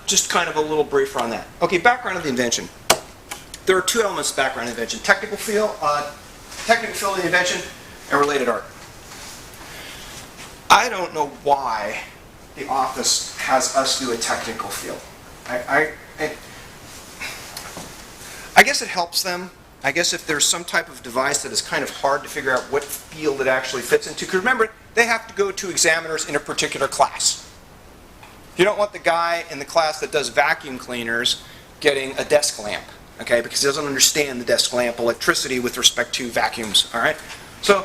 Just kind of a little briefer on that. Okay, background of the invention. There are two elements to background of the invention: technical field of the invention, and related art. I don't know why the office has us do a technical field. I guess it helps them. I guess if there's some type of device that is kind of hard to figure out what field it actually fits into. Because remember, they have to go to examiners in a particular class. You don't want the guy in the class that does vacuum cleaners getting a desk lamp, okay? Because he doesn't understand the desk lamp electricity with respect to vacuums, all right? So,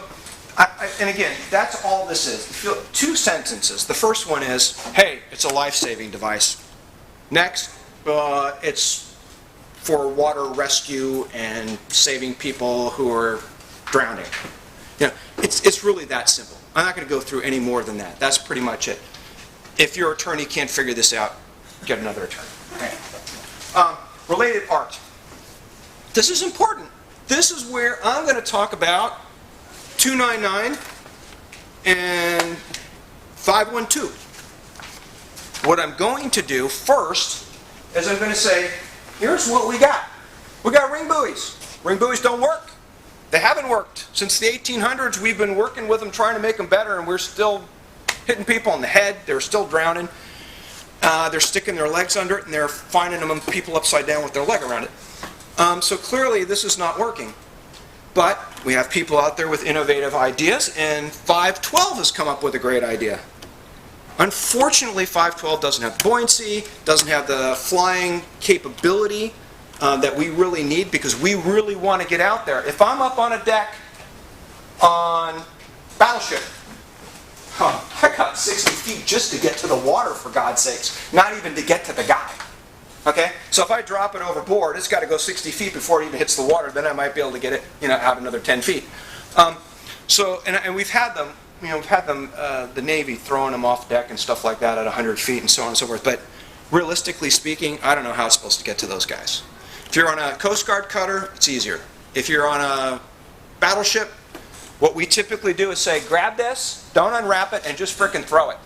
and again, that's all this is. Two sentences. The first one is, hey, it's a life-saving device. Next, it's for water rescue and saving people who are drowning. You know, it's really that simple. I'm not going to go through any more than that. That's pretty much it. If your attorney can't figure this out, get another attorney. Okay. Related art. This is important. This is where I'm going to talk about 299 and 512. What I'm going to do first is I'm going to say, here's what we got. We got ring buoys. Ring buoys don't work. They haven't worked. Since the 1800s, we've been working with them, trying to make them better, and we're still hitting people in the head. They're still drowning. They're sticking their legs under it, and they're finding them people upside down with their leg around it. So clearly, this is not working. But we have people out there with innovative ideas, and 512 has come up with a great idea. Unfortunately, 512 doesn't have the buoyancy, doesn't have the flying capability that we really need, because we really want to get out there. If I'm up on a deck on Battleship, I got 60 feet just to get to the water, for God's sakes, not even to get to the guy. Okay? So if I drop it overboard, it's got to go 60 feet before it even hits the water, then I might be able to get it, out another 10 feet. And we've had them, the Navy throwing them off deck and stuff like that at 100 feet and so on and so forth. But realistically speaking, I don't know how it's supposed to get to those guys. If you're on a Coast Guard cutter, it's easier. If you're on a battleship, what we typically do is say, grab this, don't unwrap it, and just frickin' throw it.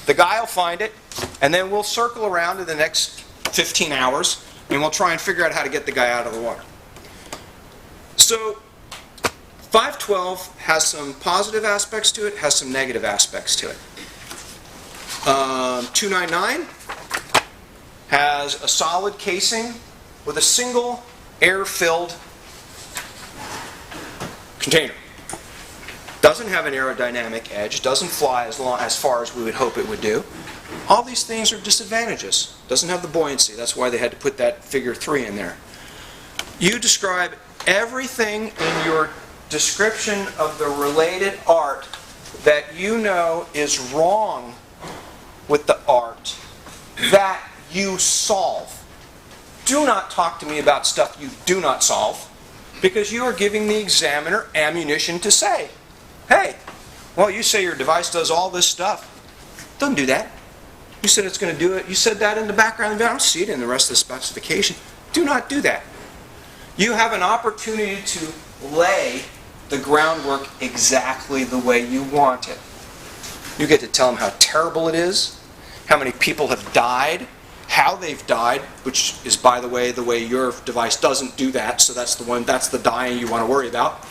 The guy will find it, and then we'll circle around in the next 15 hours, and we'll try and figure out how to get the guy out of the water. So 512 has some positive aspects to it, has some negative aspects to it. 299 has a solid casing with a single air-filled container. Doesn't have an aerodynamic edge, doesn't fly as far as we would hope it would do. All these things are disadvantages. Doesn't have the buoyancy. That's why they had to put that figure 3 in there. You describe everything in your description of the related art that you know is wrong with the art that you solve. Do not talk to me about stuff you do not solve, because you are giving the examiner ammunition to say, hey, well, you say your device does all this stuff. Doesn't do that. You said it's going to do it. You said that in the background. I don't see it in the rest of the specification. Do not do that. You have an opportunity to lay the groundwork exactly the way you want it. You get to tell them how terrible it is, how many people have died, how they've died, which is, by the way your device doesn't do that, so that's the dying you want to worry about,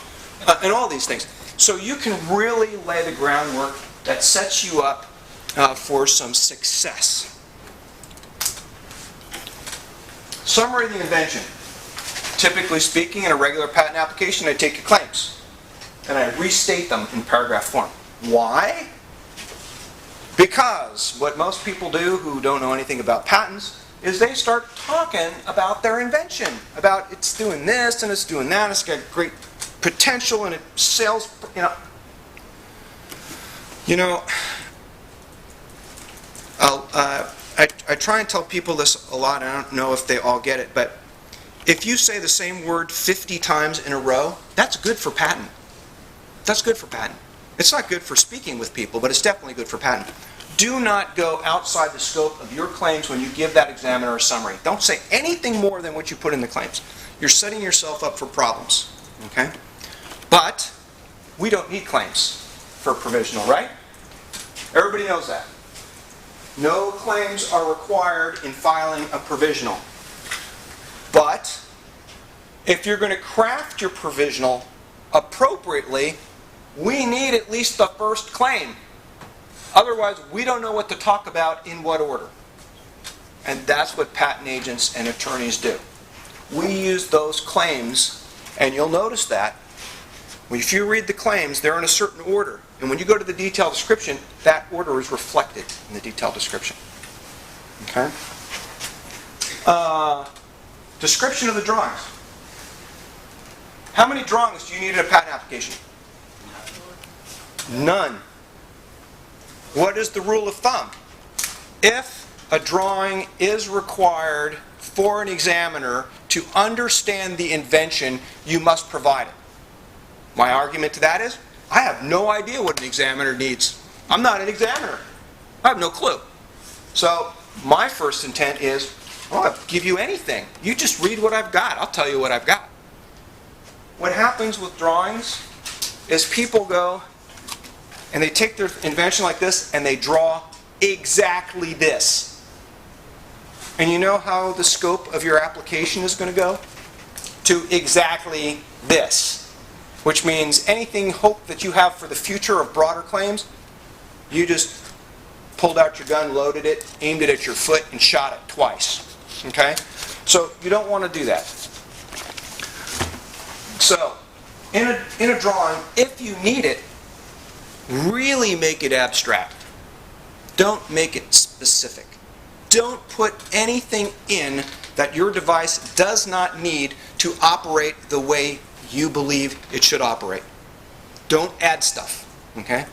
and all these things. So you can really lay the groundwork that sets you up for some success. Summary of the invention. Typically speaking, in a regular patent application, I take your claims and I restate them in paragraph form. Why? Because what most people do who don't know anything about patents is they start talking about their invention. About it's doing this and it's doing that, it's got great potential and it sells, I try and tell people this a lot. I don't know if they all get it, but if you say the same word 50 times in a row, that's good for patent. That's good for patent. It's not good for speaking with people, but it's definitely good for patent. Do not go outside the scope of your claims when you give that examiner a summary. Don't say anything more than what you put in the claims. You're setting yourself up for problems. Okay? But we don't need claims for provisional, right? Everybody knows that. No claims are required in filing a provisional. But if you're going to craft your provisional appropriately, we need at least the first claim. Otherwise, we don't know what to talk about in what order. And that's what patent agents and attorneys do. We use those claims, and you'll notice that if you read the claims, they're in a certain order. And when you go to the detailed description, that order is reflected in the detailed description. Okay? Description of the drawings. How many drawings do you need in a patent application? None. What is the rule of thumb? If a drawing is required for an examiner to understand the invention, you must provide it. My argument to that is, I have no idea what an examiner needs. I'm not an examiner. I have no clue. So my first intent is, I'll give you anything. You just read what I've got. I'll tell you what I've got. What happens with drawings is people go and they take their invention like this and they draw exactly this. And you know how the scope of your application is going to go? To exactly this. Which means anything hope that you have for the future of broader claims, you just pulled out your gun, loaded it, aimed it at your foot, and shot it twice. Okay? So you don't want to do that. So, in a drawing, if you need it, really make it abstract. Don't make it specific. Don't put anything in that your device does not need to operate the way you believe it should operate. Don't add stuff. Okay?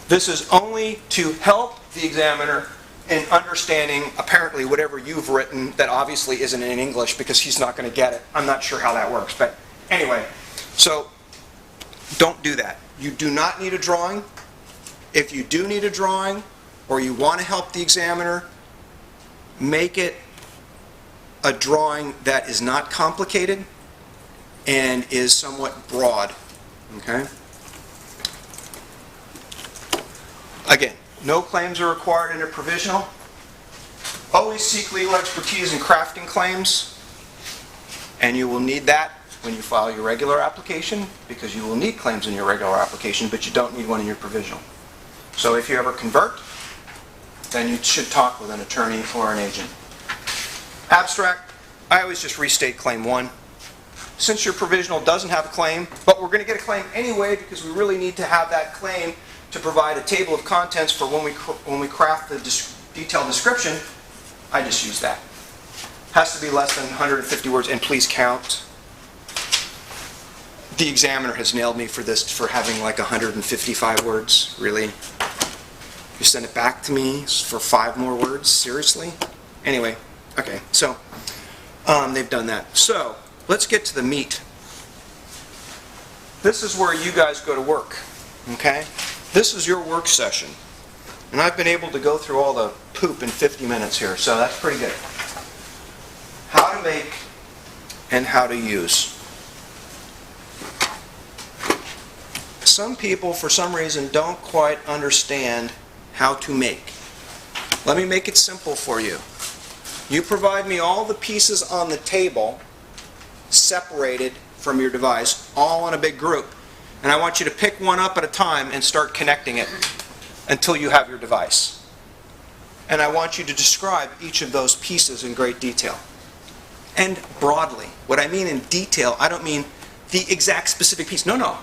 This is only to help the examiner in understanding apparently whatever you've written that obviously isn't in English because he's not going to get it. I'm not sure how that works. But anyway, so don't do that. You do not need a drawing. If you do need a drawing or you want to help the examiner, make it a drawing that is not complicated and is somewhat broad. Okay? Again, no claims are required in a provisional. Always seek legal expertise in crafting claims, and you will need that when you file your regular application, because you will need claims in your regular application, but you don't need one in your provisional. So if you ever convert, then you should talk with an attorney or an agent. Abstract, I always just restate claim 1. Since your provisional doesn't have a claim, but we're going to get a claim anyway because we really need to have that claim to provide a table of contents for when we craft the detailed description, I just use that. Has to be less than 150 words, and please count. The examiner has nailed me for this, for having like 155 words. Really? You send it back to me for 5 more words? Seriously? Anyway, okay, so they've done that. So, let's get to the meat. This is where you guys go to work, okay? This is your work session. And I've been able to go through all the poop in 50 minutes here, so that's pretty good. How to make and how to use. Some people, for some reason, don't quite understand how to make. Let me make it simple for you. You provide me all the pieces on the table, separated from your device, all in a big group. And I want you to pick one up at a time and start connecting it until you have your device. And I want you to describe each of those pieces in great detail. And broadly. What I mean in detail, I don't mean the exact specific piece. No.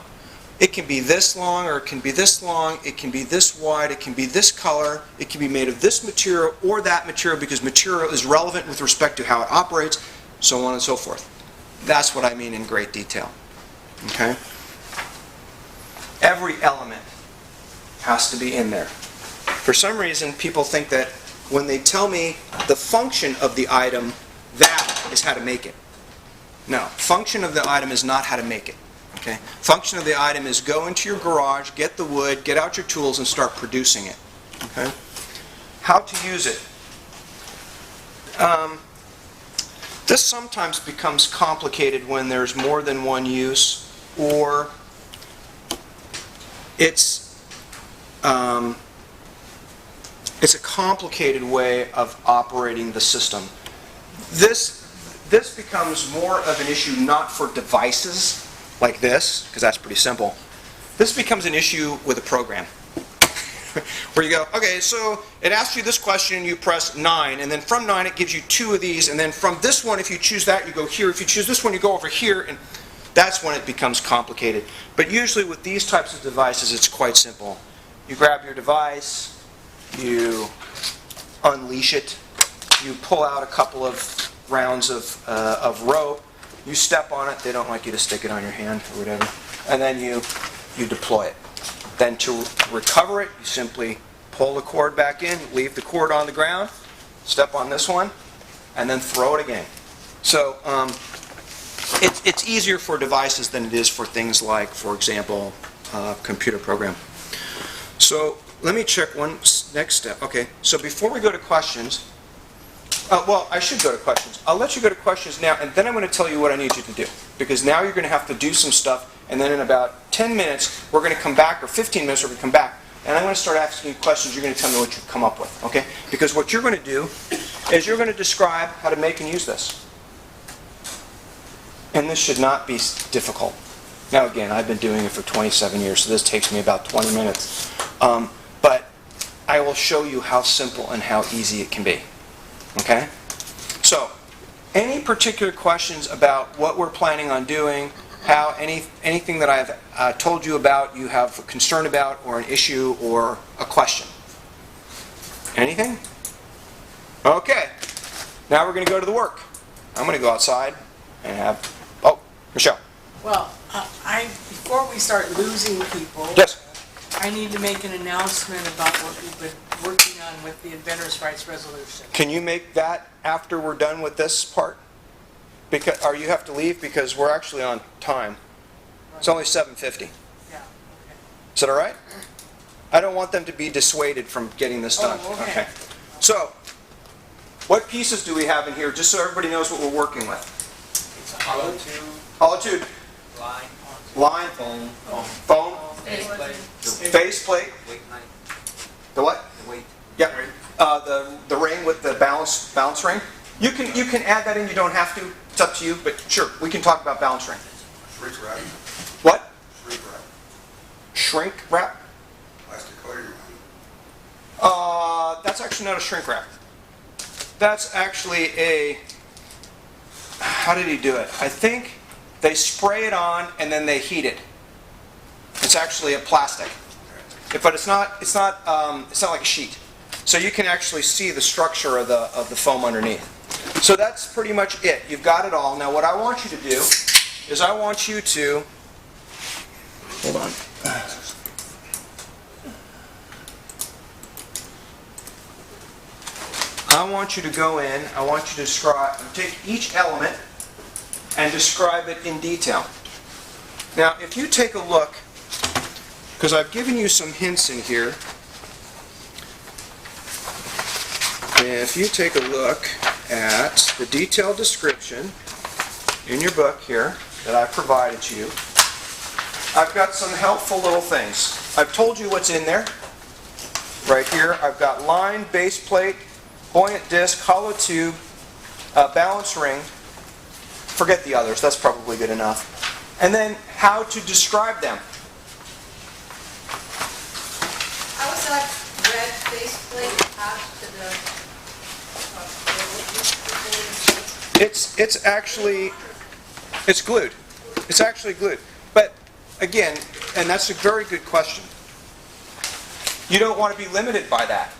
It can be this long, or it can be this long, it can be this wide, it can be this color, it can be made of this material or that material because material is relevant with respect to how it operates, so on and so forth. That's what I mean in great detail. Okay? Every element has to be in there. For some reason, people think that when they tell me the function of the item, that is how to make it. No, function of the item is not how to make it. Okay? Function of the item is go into your garage, get the wood, get out your tools, and start producing it. Okay? How to use it. This sometimes becomes complicated when there's more than one use, or it's It's a complicated way of operating the system. This becomes more of an issue not for devices like this, because that's pretty simple. This becomes an issue with a program. Where you go, okay, so it asks you this question, you press 9, and then from 9 it gives you 2 of these, and then from this one, if you choose that, you go here. If you choose this one, you go over here, and that's when it becomes complicated. But usually with these types of devices, it's quite simple. You grab your device, you unleash it, you pull out a couple of rounds of rope, you step on it, they don't like you to stick it on your hand or whatever, and then you deploy it. Then to recover it, you simply pull the cord back in, leave the cord on the ground, step on this one, and then throw it again. So it's easier for devices than it is for things like, for example, computer program. So let me check one next step. Okay, so before we go to questions, well, I should go to questions. I'll let you go to questions now, and then I'm going to tell you what I need you to do. Because now you're going to have to do some stuff, and then in about 10 minutes, we're going to come back, or 15 minutes, we're going to come back, and I'm going to start asking you questions. You're going to tell me what you've come up with, okay? Because what you're going to do is you're going to describe how to make and use this. And this should not be difficult. Now, again, I've been doing it for 27 years, so this takes me about 20 minutes. But I will show you how simple and how easy it can be. Okay? So, any particular questions about what we're planning on doing, how anything that I've told you about, you have a concern about, or an issue, or a question? Anything? Okay. Now we're going to go to the work. I'm going to go outside and have... Oh, Michelle. Well, before we start losing people... Yes. I need to make an announcement about what we've been working on with the Inventors' Rights Resolution. Can you make that after we're done with this part? Or you have to leave because we're actually on time. It's only 7:50. Yeah, okay. Is that all right? I don't want them to be dissuaded from getting this done. Oh, okay. So, what pieces do we have in here, just so everybody knows what we're working with? It's a hollow tube, Hollow tube, line, foam, base plate, weight line, the what? the weight. Yeah, the ring with the balance ring. You can add that in. You don't have to. It's up to you. But sure, we can talk about balance ring. Shrink wrap. What? Shrink wrap. Shrink wrap? Plastic coating. That's actually not a shrink wrap. That's actually a... How did he do it? I think they spray it on and then they heat it. It's actually a plastic, but it's not like a sheet. So you can actually see the structure of the foam underneath. So that's pretty much it. You've got it all. Now what I want you to do is I want you to hold on. I want you to go in. I want you to take each element and describe it in detail. Now, if you take a look. Because I've given you some hints in here. If you take a look at the detailed description in your book here that I provided you, I've got some helpful little things. I've told you what's in there. Right here, I've got line, base plate, buoyant disc, hollow tube, balance ring. Forget the others, that's probably good enough. And then how to describe them. How is that red faceplate attached to the... It's actually, it's glued. It's actually glued. But again, and that's a very good question. You don't want to be limited by that.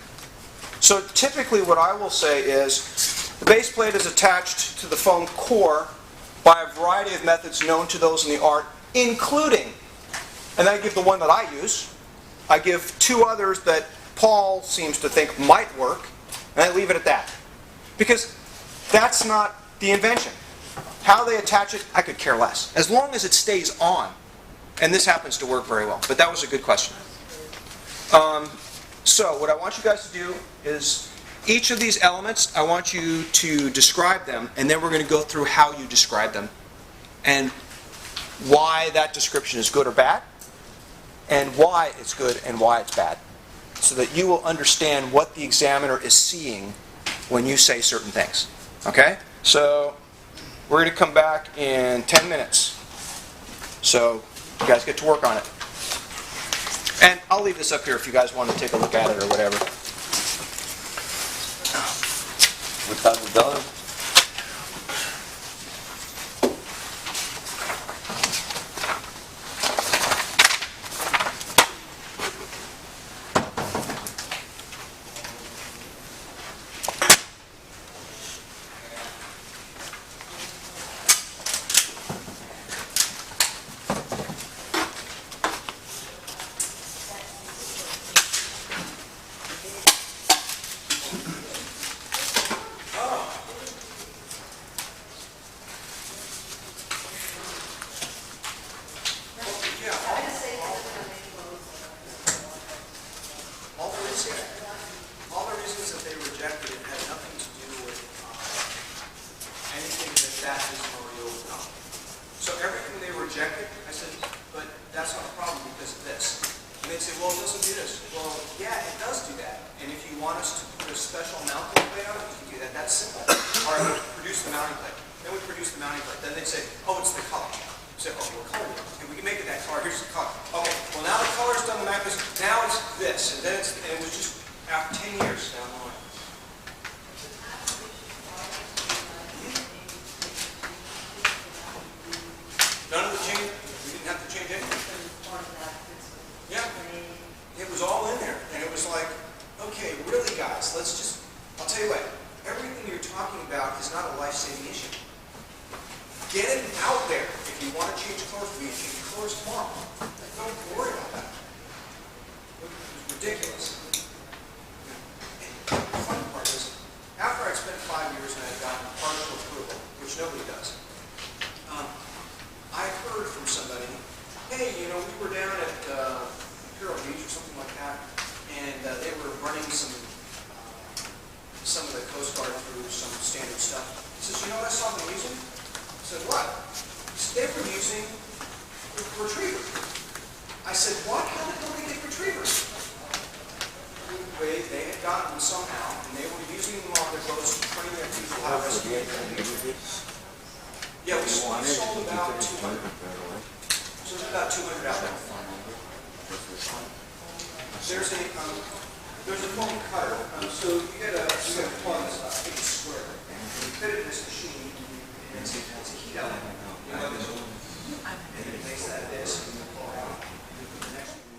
So typically what I will say is, the base plate is attached to the foam core by a variety of methods known to those in the art, including, and I give the one that I use, I give 2 others that Paul seems to think might work, and I leave it at that. Because that's not the invention. How they attach it, I could care less. As long as it stays on. And this happens to work very well. But that was a good question. So what I want you guys to do is, each of these elements, I want you to describe them, and then we're going to go through how you describe them, and why that description is good or bad, and why it's good and why it's bad. so that you will understand what the examiner is seeing when you say certain things. Okay? So we're going to come back in 10 minutes. So you guys get to work on it. And I'll leave this up here if you guys want to take a look at it or whatever. What time is it done? All the reasons that they rejected it had nothing to do with anything that business already overcome. So everything they rejected, I said, but that's not a problem because of this. And they'd say, well, it doesn't do this. Well, yeah, it does do that. And if you want us to put a special mounting plate on it, you can do that. That's simple. All right, produce the mounting plate. Then we produce the mounting plate. Then they'd say, oh, it's the color. We say, oh, what color? And we can make it that color. Here's the color. Okay, well, now the color's done the mounting plate. Now it's this. And then it was just after 10 years down the line. None of the change, we didn't have to change anything. Yeah, it was all in there. And it was like, okay, really guys, I'll tell you what, everything you're talking about is not a life-saving issue. Get it out there. If you want to change colors, we can change colors tomorrow. Don't worry about that. It was ridiculous. And the funny part is, after I'd spent 5 years and I'd gotten partial approval, which nobody does, I heard from somebody, hey, we were down at Imperial Beach or something like that, and they were running some of the Coast Guard through some standard stuff. He says, what I saw them using? I said, what? He said, they were using retriever. I said, what? How the hell did they get retrievers? They had gotten them somehow, and they were using them on the boats to train their people how to rescue. Yeah, we sold about 200. So there's about 200 out there. There's a foam cutter. So you get a plug that's about 8 square. And you fit it in this machine, and it's a heat element. And it makes that this. And you pull it out. The next one.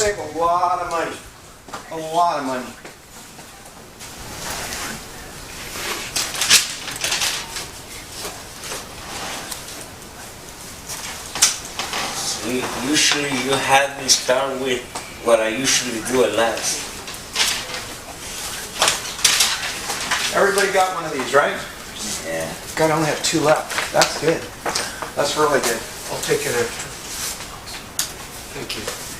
save a lot of money. A lot of money. So usually you have me start with what I usually do at last. Everybody got one of these, right? Yeah. God, I only have 2 left. That's good. That's really good. I'll take an extra. Thank you.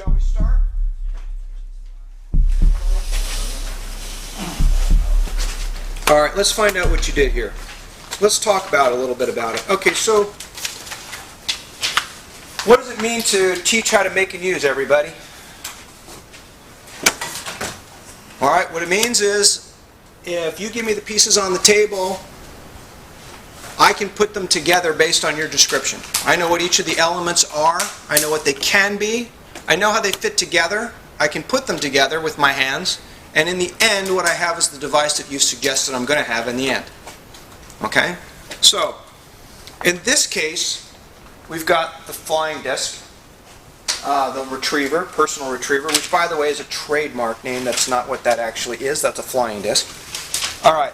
Shall we start? All right, let's find out what you did here. Let's talk about a little bit about it. Okay, so what does it mean to teach how to make and use, everybody? All right, what it means is if you give me the pieces on the table, I can put them together based on your description. I know what each of the elements are. I know what they can be. I know how they fit together. I can put them together with my hands. And in the end, what I have is the device that you suggested I'm going to have in the end. Okay? So, in this case, we've got the flying disc, the retriever, personal retriever, which, by the way, is a trademark name. That's not what that actually is. That's a flying disc. All right.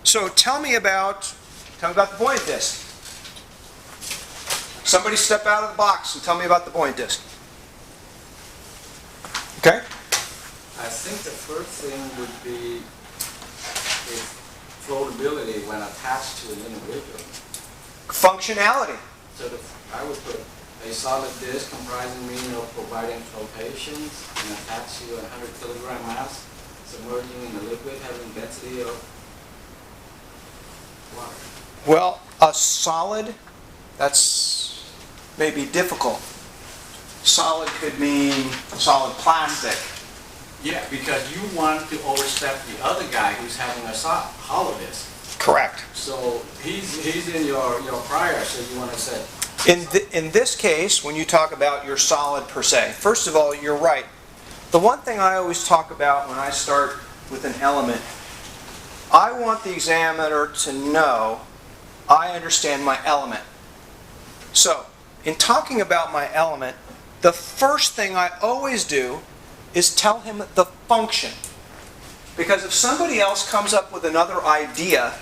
So, tell me about the buoyant disc. Somebody step out of the box and tell me about the buoyant disc. Okay? I think the first thing would be its floatability when attached to an individual. Functionality. So I would put a solid disc comprising means of providing flotations and attached to a 100 kilogram mass, submerging in the liquid, having density of water. Well, a solid, that's maybe difficult. Solid could mean solid plastic. Yeah, because you want to overstep the other guy who's having a hollow disc. Correct. So he's in your prior, so you want to say. In this case, when you talk about your solid per se, first of all, you're right. The one thing I always talk about when I start with an element, I want the examiner to know I understand my element. So, in talking about my element, the first thing I always do is tell him the function. Because if somebody else comes up with another idea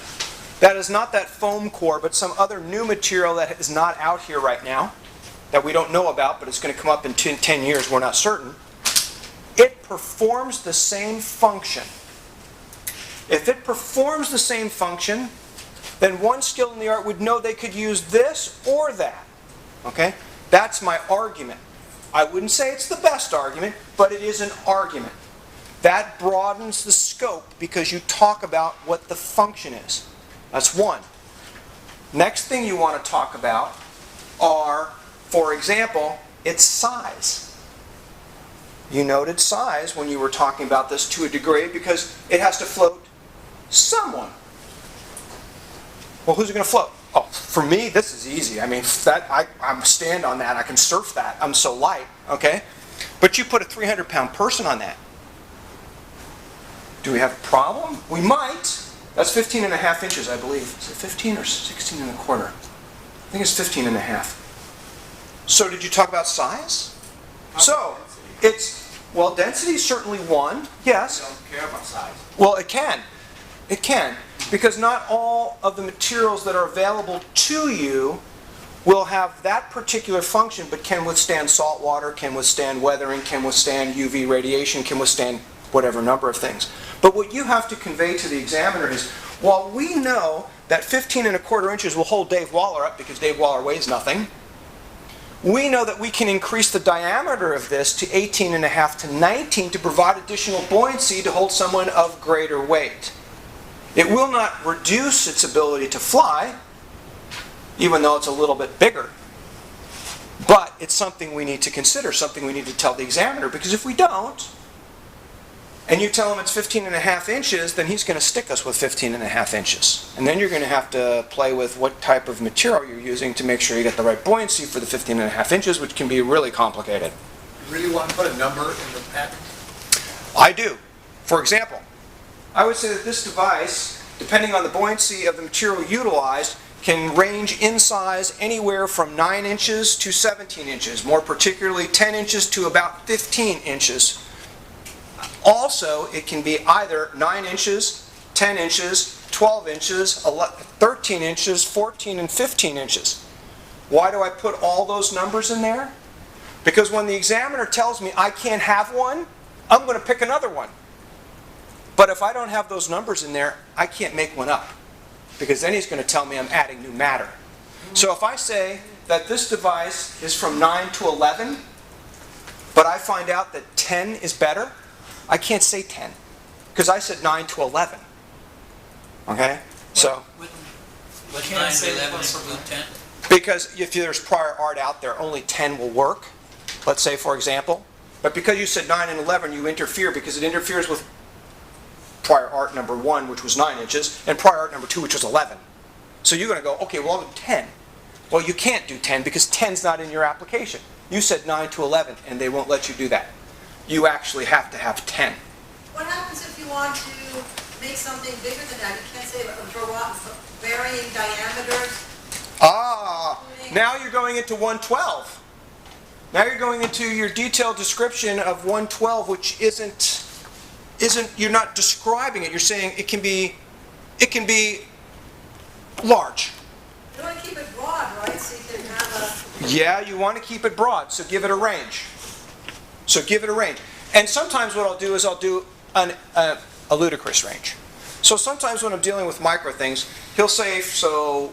that is not that foam core, but some other new material that is not out here right now, that we don't know about, but it's going to come up in 10 years, we're not certain, it performs the same function. If it performs the same function, then one skilled in the art would know they could use this or that. Okay? That's my argument. I wouldn't say it's the best argument, but it is an argument. That broadens the scope because you talk about what the function is. That's one. Next thing you want to talk about are, for example, its size. You noted size when you were talking about this to a degree because it has to float someone. Well, who's it going to float? Oh, for me, this is easy. I mean, I stand on that. I can surf that. I'm so light, okay? But you put a 300-pound person on that. Do we have a problem? We might. That's 15 and a half inches, I believe. Is it 15 or 16 and a quarter? I think it's 15 and a half. So did you talk about size? So, well, density is certainly one, yes. I don't care about size. Well, it can. It can. Because not all of the materials that are available to you will have that particular function, but can withstand salt water, can withstand weathering, can withstand UV radiation, can withstand whatever number of things. But what you have to convey to the examiner is, while we know that 15 and a quarter inches will hold Dave Waller up because Dave Waller weighs nothing, we know that we can increase the diameter of this to 18 and a half to 19 to provide additional buoyancy to hold someone of greater weight. It will not reduce its ability to fly, even though it's a little bit bigger. But it's something we need to consider, something we need to tell the examiner, because if we don't, and you tell him it's 15 and a half inches, then he's going to stick us with 15 and a half inches. And then you're going to have to play with what type of material you're using to make sure you get the right buoyancy for the 15 and a half inches, which can be really complicated. You really want to put a number in the patent? I do. For example, I would say that this device, depending on the buoyancy of the material utilized, can range in size anywhere from 9 inches to 17 inches, more particularly 10 inches to about 15 inches. Also, it can be either 9 inches, 10 inches, 12 inches, 13 inches, 14 and 15 inches. Why do I put all those numbers in there? Because when the examiner tells me I can't have one, I'm going to pick another one. But if I don't have those numbers in there, I can't make one up. Because then he's going to tell me I'm adding new matter. So if I say that this device is from 9 to 11, but I find out that 10 is better, I can't say 10, because I said 9 to 11. Okay? So, Would 9 to 11 include 10? because if there's prior art out there, only 10 will work, let's say, for example. But because you said 9 and 11, you interfere because it interferes with prior art number 1, which was 9 inches, and prior art number 2, which was 11. So you're going to go, okay, well, I'll do 10. Well, you can't do 10 because 10's not in your application. You said 9 to 11, and they won't let you do that. You actually have to have 10. What happens if you want to make something bigger than that? You can't say varying diameters. Ah, now you're going into 112. Now you're going into your detailed description of 112, which isn't, you're not describing it. You're saying it can be large. You want to keep it broad, right? So you can have Yeah, you want to keep it broad, so give it a range. So give it a range. And sometimes what I'll do is I'll do a ludicrous range. So sometimes when I'm dealing with micro things, he'll say, 0.1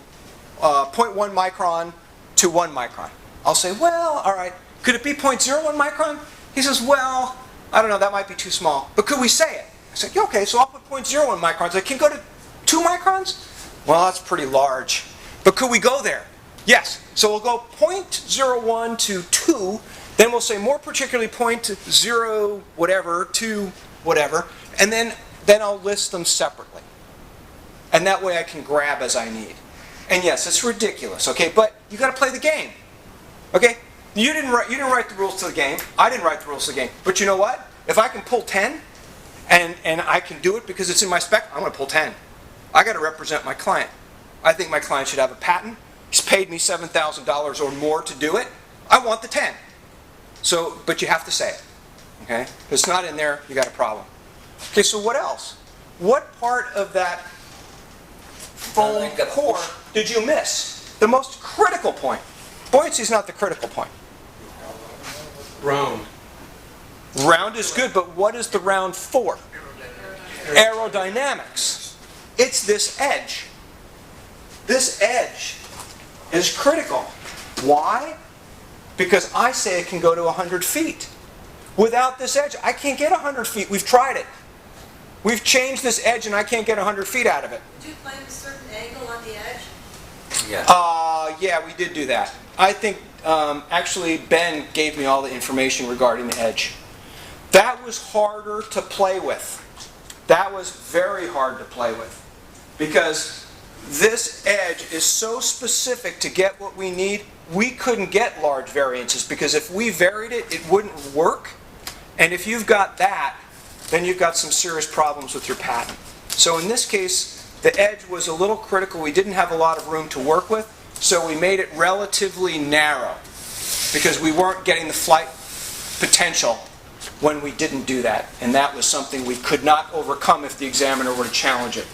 micron to 1 micron. I'll say, well, all right, could it be 0.01 micron? He says, well, I don't know, that might be too small. But could we say it? I said, yeah, okay, so I'll put 0.01 microns. I can go to 2 microns? Well, that's pretty large. But could we go there? Yes. So we'll go 0.01 to 2, then we'll say more particularly 0.0 whatever to whatever, and then I'll list them separately. And that way I can grab as I need. And yes, it's ridiculous, okay? But you got to play the game. Okay? You didn't write the rules to the game. I didn't write the rules to the game. But you know what? If I can pull 10 and I can do it because it's in my spec, I'm going to pull 10. I got to represent my client. I think my client should have a patent. He's paid me $7,000 or more to do it. I want the 10. So, but you have to say it. Okay? If it's not in there, you got a problem. Okay, so what else? What part of that foam Like a core did you miss? The most critical point. Buoyancy is not the critical point. Round. Round is good, but what is the round for? Aerodynamics. It's this edge. This edge is critical. Why? Because I say it can go to 100 feet. Without this edge, I can't get 100 feet. We've tried it. We've changed this edge and I can't get 100 feet out of it. Did you claim a certain angle on the edge? Yeah, we did do that. I think, actually, Ben gave me all the information regarding the edge. That was harder to play with. That was very hard to play with. Because this edge is so specific to get what we need, we couldn't get large variances. Because if we varied it, it wouldn't work. And if you've got that, then you've got some serious problems with your patent. So in this case, the edge was a little critical. We didn't have a lot of room to work with, so we made it relatively narrow because we weren't getting the flight potential when we didn't do that. And that was something we could not overcome if the examiner were to challenge it.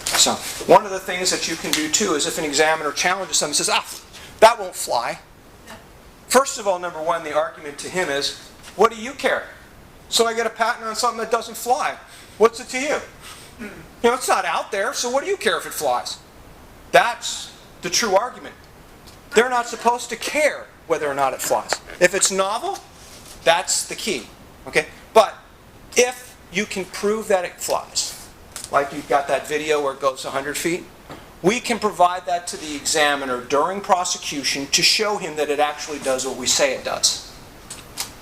So one of the things that you can do too is if an examiner challenges something and says, that won't fly. First of all, number one, the argument to him is, what do you care? So I get a patent on something that doesn't fly. What's it to you? You know, it's not out there, so what do you care if it flies? That's the true argument. They're not supposed to care whether or not it flies. If it's novel, that's the key. Okay? But if you can prove that it flies, like you've got that video where it goes 100 feet, we can provide that to the examiner during prosecution to show him that it actually does what we say it does.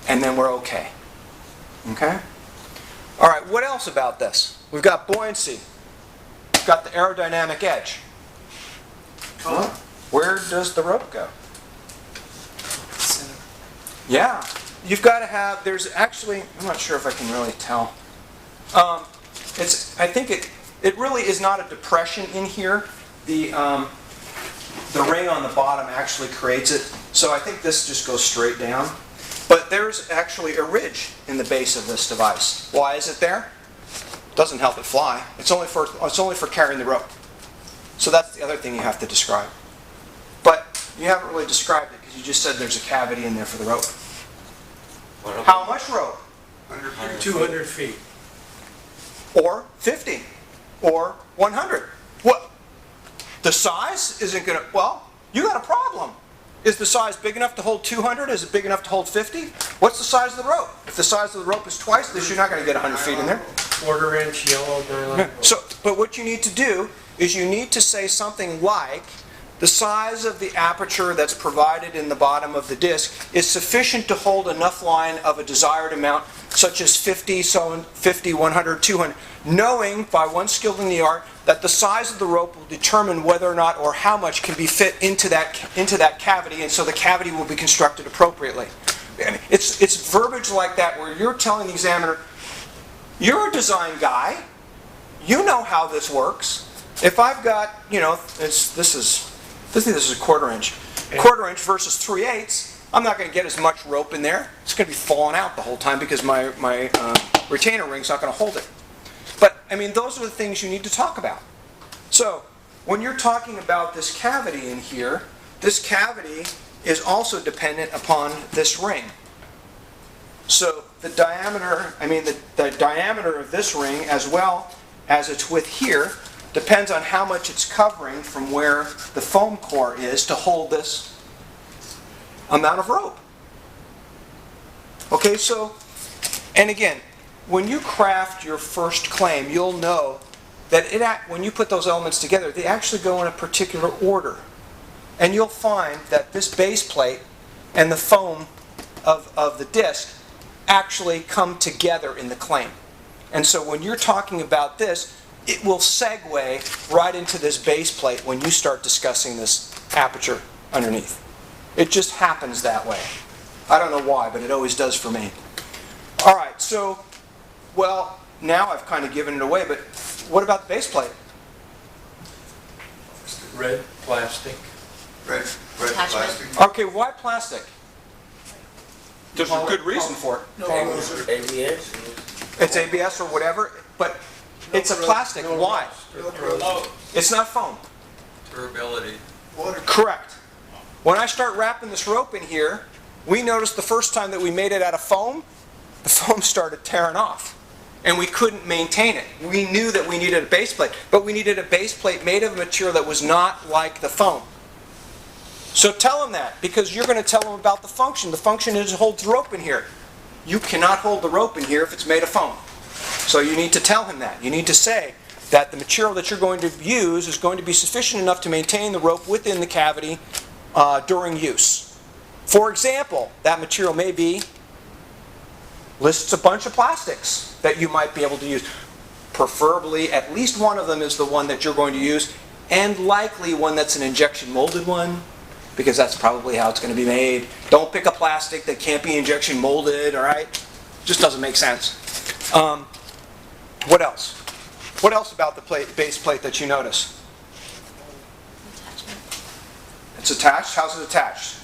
And then we're okay. Okay? All right, what else about this? We've got buoyancy. We've got the aerodynamic edge. Well, where does the rope go? Center. Yeah. You've got to have, there's actually, I'm not sure if I can really tell. I think it really is not a depression in here. The ring on the bottom actually creates it. So I think this just goes straight down. But there's actually a ridge in the base of this device. Why is it there? Doesn't help it fly. It's only for carrying the rope. So that's the other thing you have to describe. But you haven't really described it because you just said there's a cavity in there for the rope. How much rope? 200 feet. Or 50? Or 100? What? The size isn't going to... Well, you got a problem. Is the size big enough to hold 200? Is it big enough to hold 50? What's the size of the rope? If the size of the rope is twice this, you're not going to get 100 feet in there. Quarter-inch yellow nylon. So, but what you need to do is you need to say something like, the size of the aperture that's provided in the bottom of the disc is sufficient to hold enough line of a desired amount, such as 50, 100, 200, knowing by one skilled in the art that the size of the rope will determine whether or not or how much can be fit into that cavity, and so the cavity will be constructed appropriately. And it's verbiage like that where you're telling the examiner, you're a design guy, you know how this works. If I've got, this is a quarter-inch. Quarter-inch versus 3/8, I'm not going to get as much rope in there. It's going to be falling out the whole time because my retainer ring's not going to hold it. But, those are the things you need to talk about. So, when you're talking about this cavity in here, this cavity is also dependent upon this ring. So, the diameter of this ring, as well as its width here, depends on how much it's covering from where the foam core is to hold this amount of rope. Okay, so, and again, when you craft your first claim, you'll know that when you put those elements together, they actually go in a particular order. And you'll find that this base plate and the foam of the disc actually come together in the claim. And so when you're talking about this, it will segue right into this base plate when you start discussing this aperture underneath. It just happens that way. I don't know why, but it always does for me. All right, so, well, now I've kind of given it away, but what about the base plate? Red plastic. Red plastic. Okay, why plastic? There's a good reason for it. ABS? It's ABS or whatever, but it's a plastic. Why? It's not foam. Durability. Correct. When I start wrapping this rope in here, we noticed the first time that we made it out of foam, the foam started tearing off. And we couldn't maintain it. We knew that we needed a base plate, but we needed a base plate made of a material that was not like the foam. So tell them that, because you're going to tell them about the function. The function is to hold the rope in here. You cannot hold the rope in here if it's made of foam. So you need to tell him that. You need to say that the material that you're going to use is going to be sufficient enough to maintain the rope within the cavity during use. For example, that material may be, lists a bunch of plastics that you might be able to use. Preferably, at least one of them is the one that you're going to use, and likely one that's an injection molded one, because that's probably how it's going to be made. Don't pick a plastic that can't be injection molded, all right? Just doesn't make sense. What else? What else about the base plate that you notice? Attachment. It's attached? How's it attached?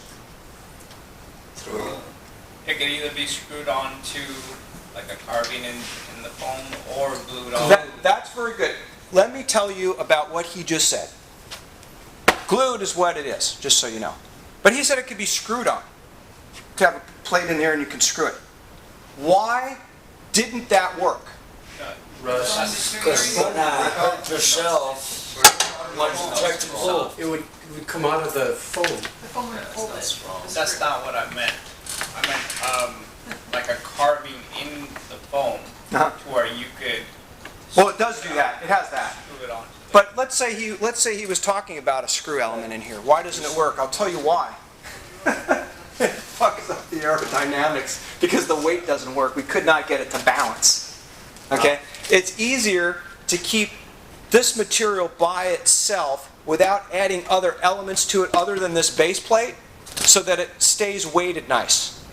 It could either be screwed on to like a carving in the foam or glued on. That's very good. Let me tell you about what he just said. Glued is what it is, just so you know. But he said it could be screwed on. You could have a plate in there and you can screw it. Why didn't that work? Rust. Because you're not hurt yourself when you try to glue. It would come out of the foam. That's not what I meant. I meant like a carving in the foam Uh-huh. to where you could Well, it does do that. It has that. screw it on. But let's say he was talking about a screw element in here. Why doesn't it work? I'll tell you why. It fucks up the aerodynamics because the weight doesn't work. We could not get it to balance. Okay? It's easier to keep this material by itself without adding other elements to it other than this base plate so that it stays weighted nice.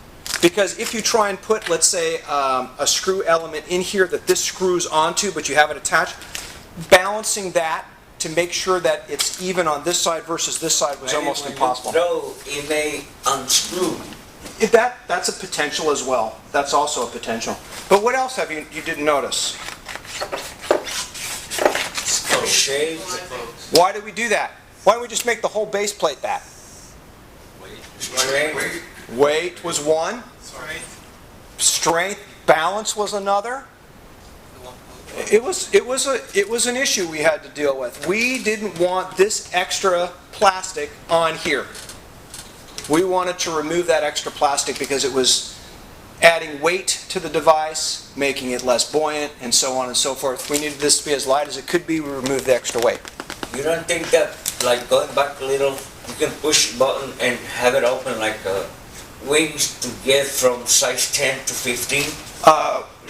Because if you try and put, let's say, a screw element in here that this screws onto but you have it attached, balancing that to make sure that it's even on this side versus this side was almost impossible. No, it may unscrew. That's a potential as well. That's also a potential. But what else have you didn't notice? Shade. Why did we do that? Why don't we just make the whole base plate that? Strength. Weight was one. Strength, balance was another. It was an issue we had to deal with. We didn't want this extra plastic on here. We wanted to remove that extra plastic because it was adding weight to the device, making it less buoyant, and so on and so forth. We needed this to be as light as it could be. We removed the extra weight. You don't think that, like going back a little, you can push a button and have it open like wings to get from size 10 to 15?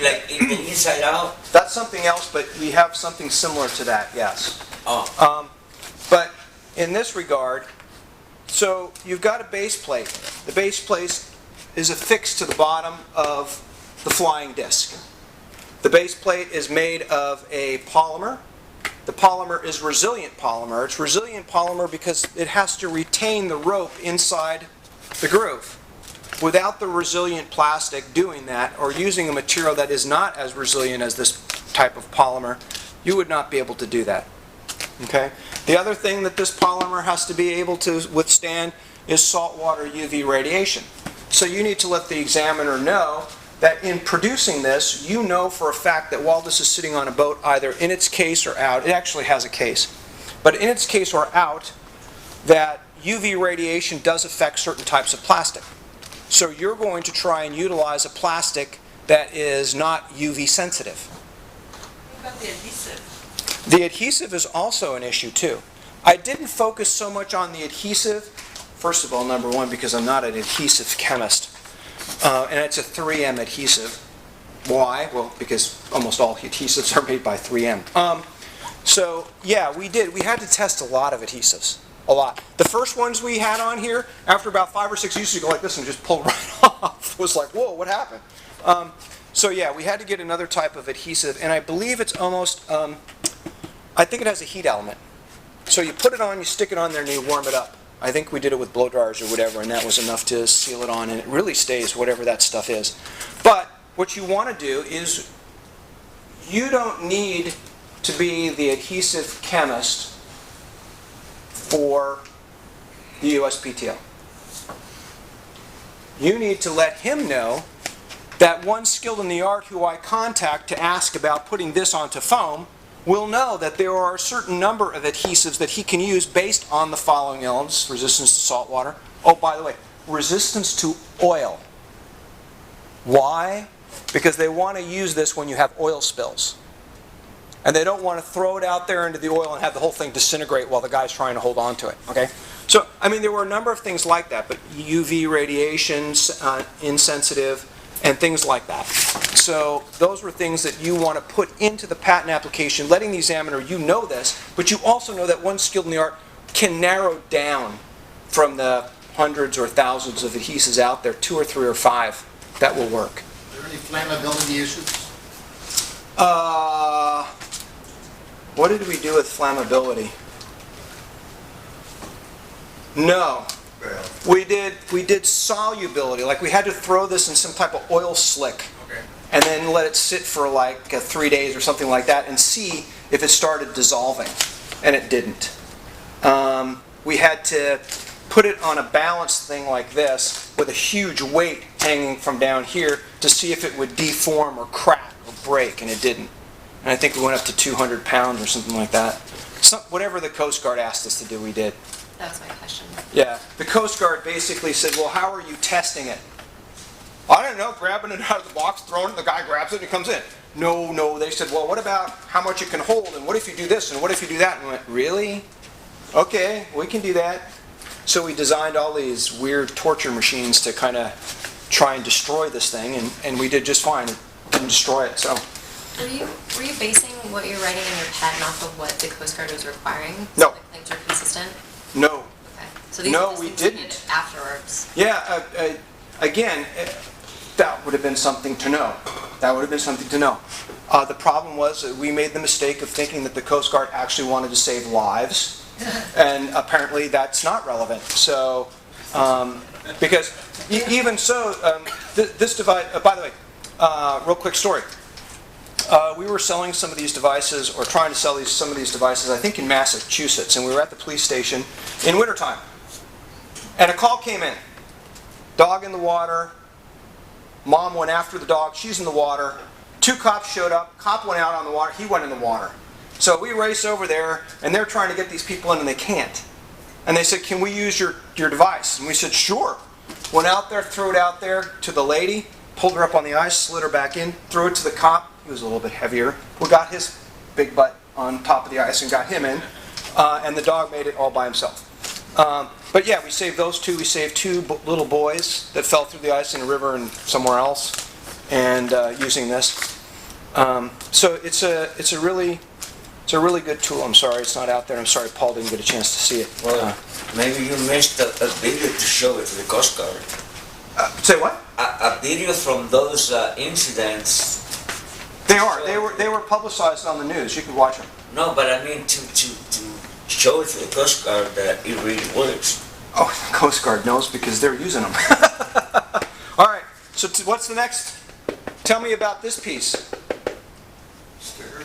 Like in the inside out? That's something else, but we have something similar to that, yes. Oh. But in this regard, so you've got a base plate. The base plate is affixed to the bottom of the flying disc. The base plate is made of a polymer. The polymer is resilient polymer. It's resilient polymer because it has to retain the rope inside the groove. Without the resilient plastic doing that, or using a material that is not as resilient as this type of polymer, you would not be able to do that. Okay? The other thing that this polymer has to be able to withstand is saltwater UV radiation. So you need to let the examiner know that in producing this, you know for a fact that while this is sitting on a boat, either in its case or out, it actually has a case, but in its case or out, that UV radiation does affect certain types of plastic. So you're going to try and utilize a plastic that is not UV sensitive. What about the adhesive? The adhesive is also an issue too. I didn't focus so much on the adhesive, first of all, number one, because I'm not an adhesive chemist. And it's a 3M adhesive. Why? Well, because almost all adhesives are made by 3M. So, yeah, we did. We had to test a lot of adhesives. A lot. The first ones we had on here, after about 5 or 6 uses, you go like this and just pull right off. It was like, whoa, what happened? So, yeah, we had to get another type of adhesive. And I believe it's almost, I think it has a heat element. So you put it on, you stick it on there, and you warm it up. I think we did it with blow dryers or whatever, and that was enough to seal it on, and it really stays, whatever that stuff is. But what you want to do is, you don't need to be the adhesive chemist for the USPTO. You need to let him know that one skilled in the art who I contact to ask about putting this onto foam will know that there are a certain number of adhesives that he can use based on the following elements: resistance to salt water. Oh, by the way, resistance to oil. Why? Because they want to use this when you have oil spills. And they don't want to throw it out there into the oil and have the whole thing disintegrate while the guy's trying to hold on to it. Okay? So, I mean, there were a number of things like that, but UV radiations, insensitive, and things like that. So those were things that you want to put into the patent application, letting the examiner, you know this, but you also know that one skilled in the art can narrow down from the hundreds or thousands of adhesives out there, 2 or 3 or 5 that will work. Are there any flammability issues? What did we do with flammability? No. We did solubility, like we had to throw this in some type of oil slick, Okay. and then let it sit for like 3 days or something like that and see if it started dissolving, and it didn't. We had to put it on a balance thing like this with a huge weight hanging from down here to see if it would deform or crack or break, and it didn't. And I think we went up to 200 pounds or something like that. Whatever the Coast Guard asked us to do, we did. That was my question. Yeah, the Coast Guard basically said, well, how are you testing it? I don't know, grabbing it out of the box, throwing it, the guy grabs it and it comes in. No, they said, well, what about how much it can hold, and what if you do this, and what if you do that? And we went, really? Okay, we can do that. So we designed all these weird torture machines to kind of try and destroy this thing, and we did just fine. Didn't destroy it, so. Were you basing what you're writing in your patent off of what the Coast Guard was requiring? No. So like things are consistent? No. Okay. So these No, are just we things you didn't. did afterwards? Yeah, again, that would have been something to know. That would have been something to know. The problem was that we made the mistake of thinking that the Coast Guard actually wanted to save lives, and apparently that's not relevant. So, because even so, this device, by the way, real quick story. We were selling some of these devices, or trying to sell some of these devices, I think in Massachusetts, and we were at the police station in wintertime. And a call came in. Dog in the water. Mom went after the dog. She's in the water. 2 cops showed up. Cop went out on the water. He went in the water. So we race over there, and they're trying to get these people in, and they can't. And they said, can we use your device? And we said, sure. Went out there, threw it out there to the lady, pulled her up on the ice, slid her back in, threw it to the cop. He was a little bit heavier. We got his big butt on top of the ice and got him in. And the dog made it all by himself. But yeah, we saved those two. We saved two little boys that fell through the ice in a river and somewhere else, and using this. So it's a really good tool. I'm sorry it's not out there. I'm sorry Paul didn't get a chance to see it. Well, maybe you missed a video to show it to the Coast Guard. Say what? A video from those incidents. They are. They were publicized on the news. You can watch them. No, but I mean to show it to the Coast Guard that it really works. Oh, the Coast Guard knows because they're using them. All right. So what's the next? Tell me about this piece. Sticker?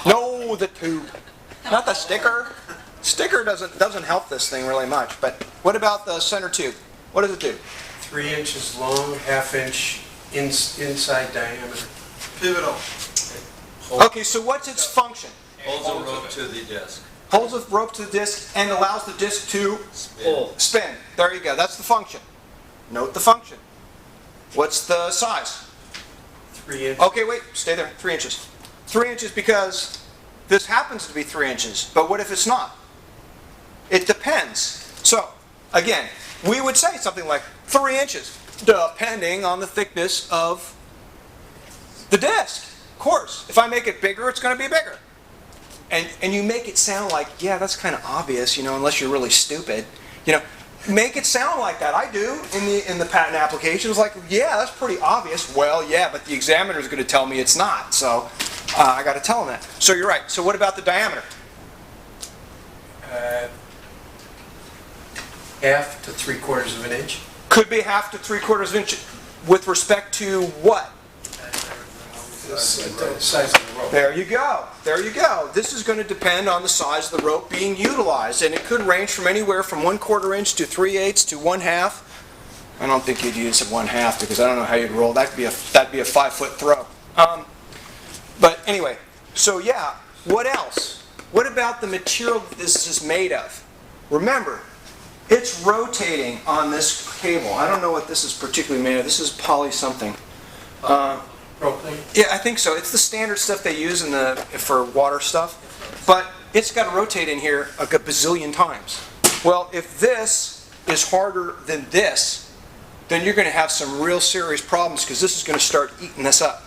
No, the tube. Not the sticker. Sticker doesn't help this thing really much. But what about the center tube? What does it do? 3 inches long, ½ inch inside diameter. Pivotal. Okay, so what's its function? Holds a rope to the disc. Holds a rope to the disc and allows the disc to spin. There you go. That's the function. Note the function. What's the size? 3 inches. Okay, wait. Stay there. 3 inches. 3 inches because this happens to be 3 inches. But what if it's not? It depends. So, again, we would say something like 3 inches, depending on the thickness of the disc. Of course. If I make it bigger, it's going to be bigger. And you make it sound like, yeah, that's kind of obvious, unless you're really stupid. Make it sound like that. I do in the patent applications. Like, yeah, that's pretty obvious. Well, yeah, but the examiner is going to tell me it's not. So I got to tell him that. So you're right. So what about the diameter? Half to 3/4 of an inch. Could be ½ to 3/4 inch. With respect to what? The size of the rope. There you go. There you go. This is going to depend on the size of the rope being utilized, and it could range from anywhere from 1/4 inch to 3/8 to 1/2. I don't think you'd use it 1/2 because I don't know how you'd roll. That'd be a 5-foot throw. But anyway, so yeah. What else? What about the material that this is made of? Remember, it's rotating on this cable. I don't know what this is particularly made of. This is poly something. Propane. Yeah, I think so. It's the standard stuff they use for water stuff. But it's got to rotate in here a bazillion times. Well, if this is harder than this, then you're going to have some real serious problems because this is going to start eating this up.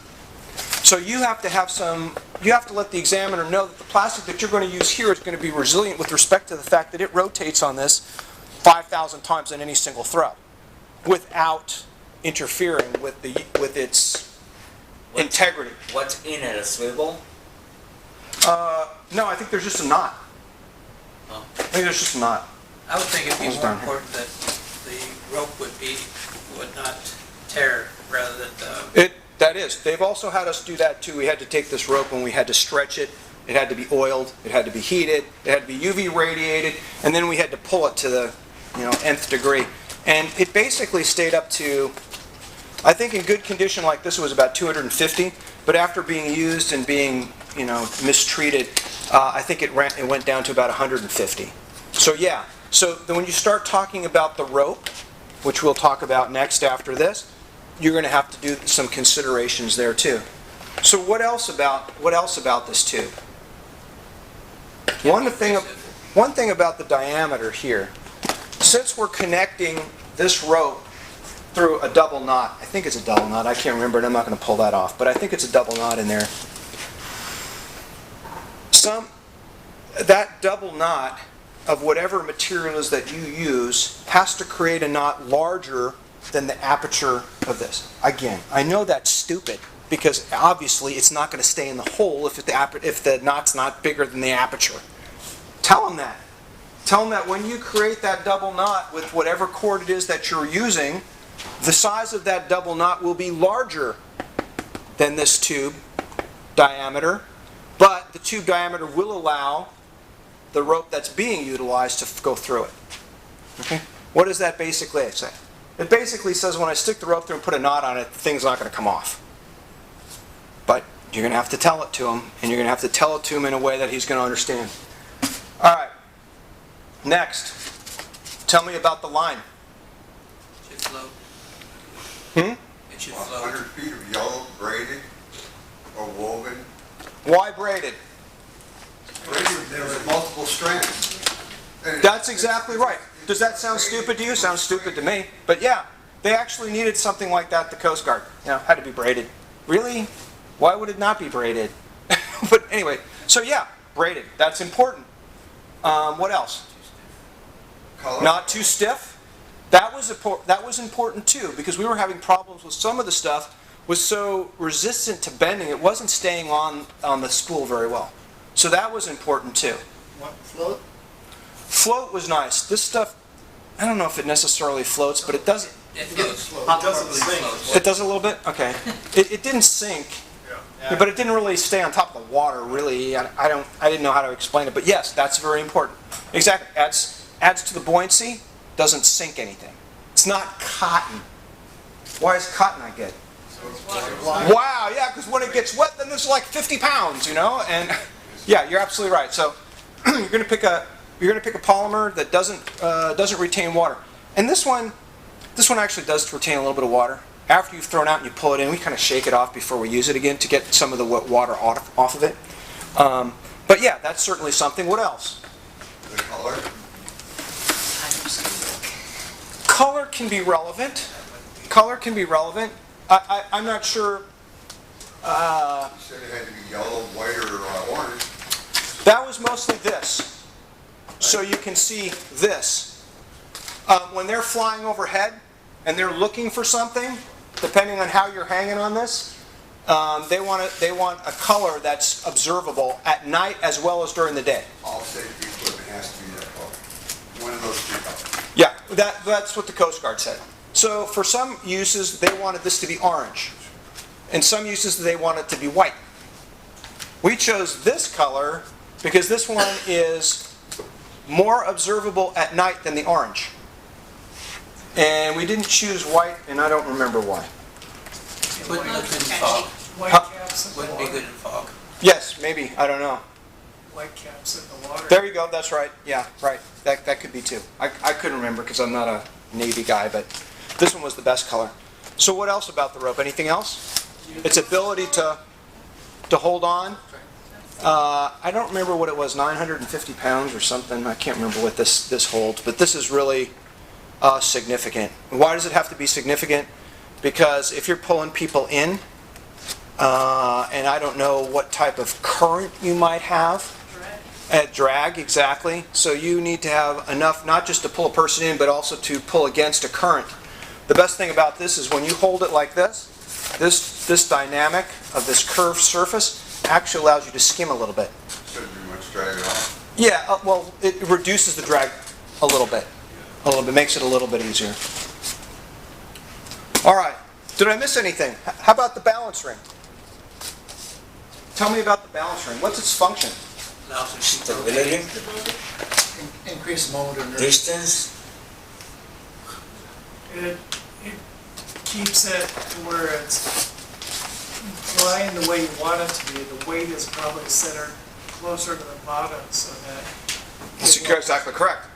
So you have to let the examiner know that the plastic that you're going to use here is going to be resilient with respect to the fact that it rotates on this 5,000 times in any single throw without interfering with its integrity. What's in it? A swivel? No, I think there's just a knot. Oh. I think there's just a knot. I would think it'd be Goes more down here. important that the rope would not tear rather than That is. They've also had us do that too. We had to take this rope and we had to stretch it. It had to be oiled. It had to be heated. It had to be UV radiated, and then we had to pull it to the nth degree. And it basically stayed up to, I think in good condition like this it was about 250. But after being used and being mistreated, I think it went down to about 150. So yeah. So then when you start talking about the rope, which we'll talk about next after this, you're going to have to do some considerations there too. So what else about this tube? One thing about the diameter here, since we're connecting this rope through a double knot, I think it's a double knot, I can't remember and I'm not going to pull that off, but I think it's a double knot in there. That double knot of whatever material is that you use has to create a knot larger than the aperture of this. Again, I know that's stupid because obviously it's not going to stay in the hole if the knot's not bigger than the aperture. Tell them that. Tell them that when you create that double knot with whatever cord it is that you're using, the size of that double knot will be larger than this tube diameter, but the tube diameter will allow the rope that's being utilized to go through it. Okay? What does that basically say? It basically says when I stick the rope through and put a knot on it, the thing's not going to come off. But you're going to have to tell it to him, and you're going to have to tell it to him in a way that he's going to understand. All right. Next. Tell me about the line. Should float. Hmm? It should float. 100 feet of yellow braided or woven. Why braided? Braided, there's multiple strands. That's exactly right. Does that sound stupid to you? Sounds stupid to me. But yeah, they actually needed something like that, the Coast Guard. You know, had to be braided. Really? Why would it not be braided? But anyway, so yeah, braided. That's important. What else? Color. Not too stiff. That was important too, because we were having problems with some of the stuff was so resistant to bending, it wasn't staying on the spool very well. So that was important too. What, float? Float was nice. This stuff, I don't know if it necessarily floats, but it doesn't. It floats. Float. It doesn't sink. It does a little bit? Okay. It didn't sink, but it didn't really stay on top of the water, really. I didn't know how to explain it, but yes, that's very important. Exactly. Adds to the buoyancy, doesn't sink anything. It's not cotton. Why is cotton not good? Wow, yeah, because when it gets wet, then it's like 50 pounds, you know? And yeah, you're absolutely right. So you're going to pick a polymer that doesn't retain water. And this one actually does retain a little bit of water. After you've thrown out and you pull it in, we kind of shake it off before we use it again to get some of the water off of it. But yeah, that's certainly something. What else? The color. Color can be relevant. Color can be relevant. I'm not sure. You said it had to be yellow, white, or orange. That was mostly this. So you can see this. When they're flying overhead and they're looking for something, depending on how you're hanging on this, they want a color that's observable at night as well as during the day. All safety equipment has to be that color. One of those three colors. Yeah, that's what the Coast Guard said. So for some uses, they wanted this to be orange. In some uses, they want it to be white. We chose this color because this one is more observable at night than the orange. And we didn't choose white, and I don't remember why. Wouldn't look good in fog. White Huh? caps in the Wouldn't be water. good in fog. Yes, maybe. I don't know. White caps in the water. There you go. That's right. Yeah, right. That could be too. I couldn't remember because I'm not a Navy guy, but this one was the best color. So what else about the rope? Anything else? Its ability to hold on. I don't remember what it was, 950 pounds or something. I can't remember what this holds, but this is really significant. Why does it have to be significant? Because if you're pulling people in, and I don't know what type of current you might have. Drag, exactly. So you need to have enough not just to pull a person in, but also to pull against a current. The best thing about this is when you hold it like this dynamic of this curved surface actually allows you to skim a little bit. Shouldn't be much drag at all. Yeah, well, it reduces the drag a little bit. Makes it a little bit easier. All right. Did I miss anything? How about the balance ring? Tell me about the balance ring. What's its function? Allows it to Stability, Increase moment of inertia. distance. It keeps it to where it's flying the way you want it to be. The weight is probably centered closer to the bottom so that... That's exactly correct.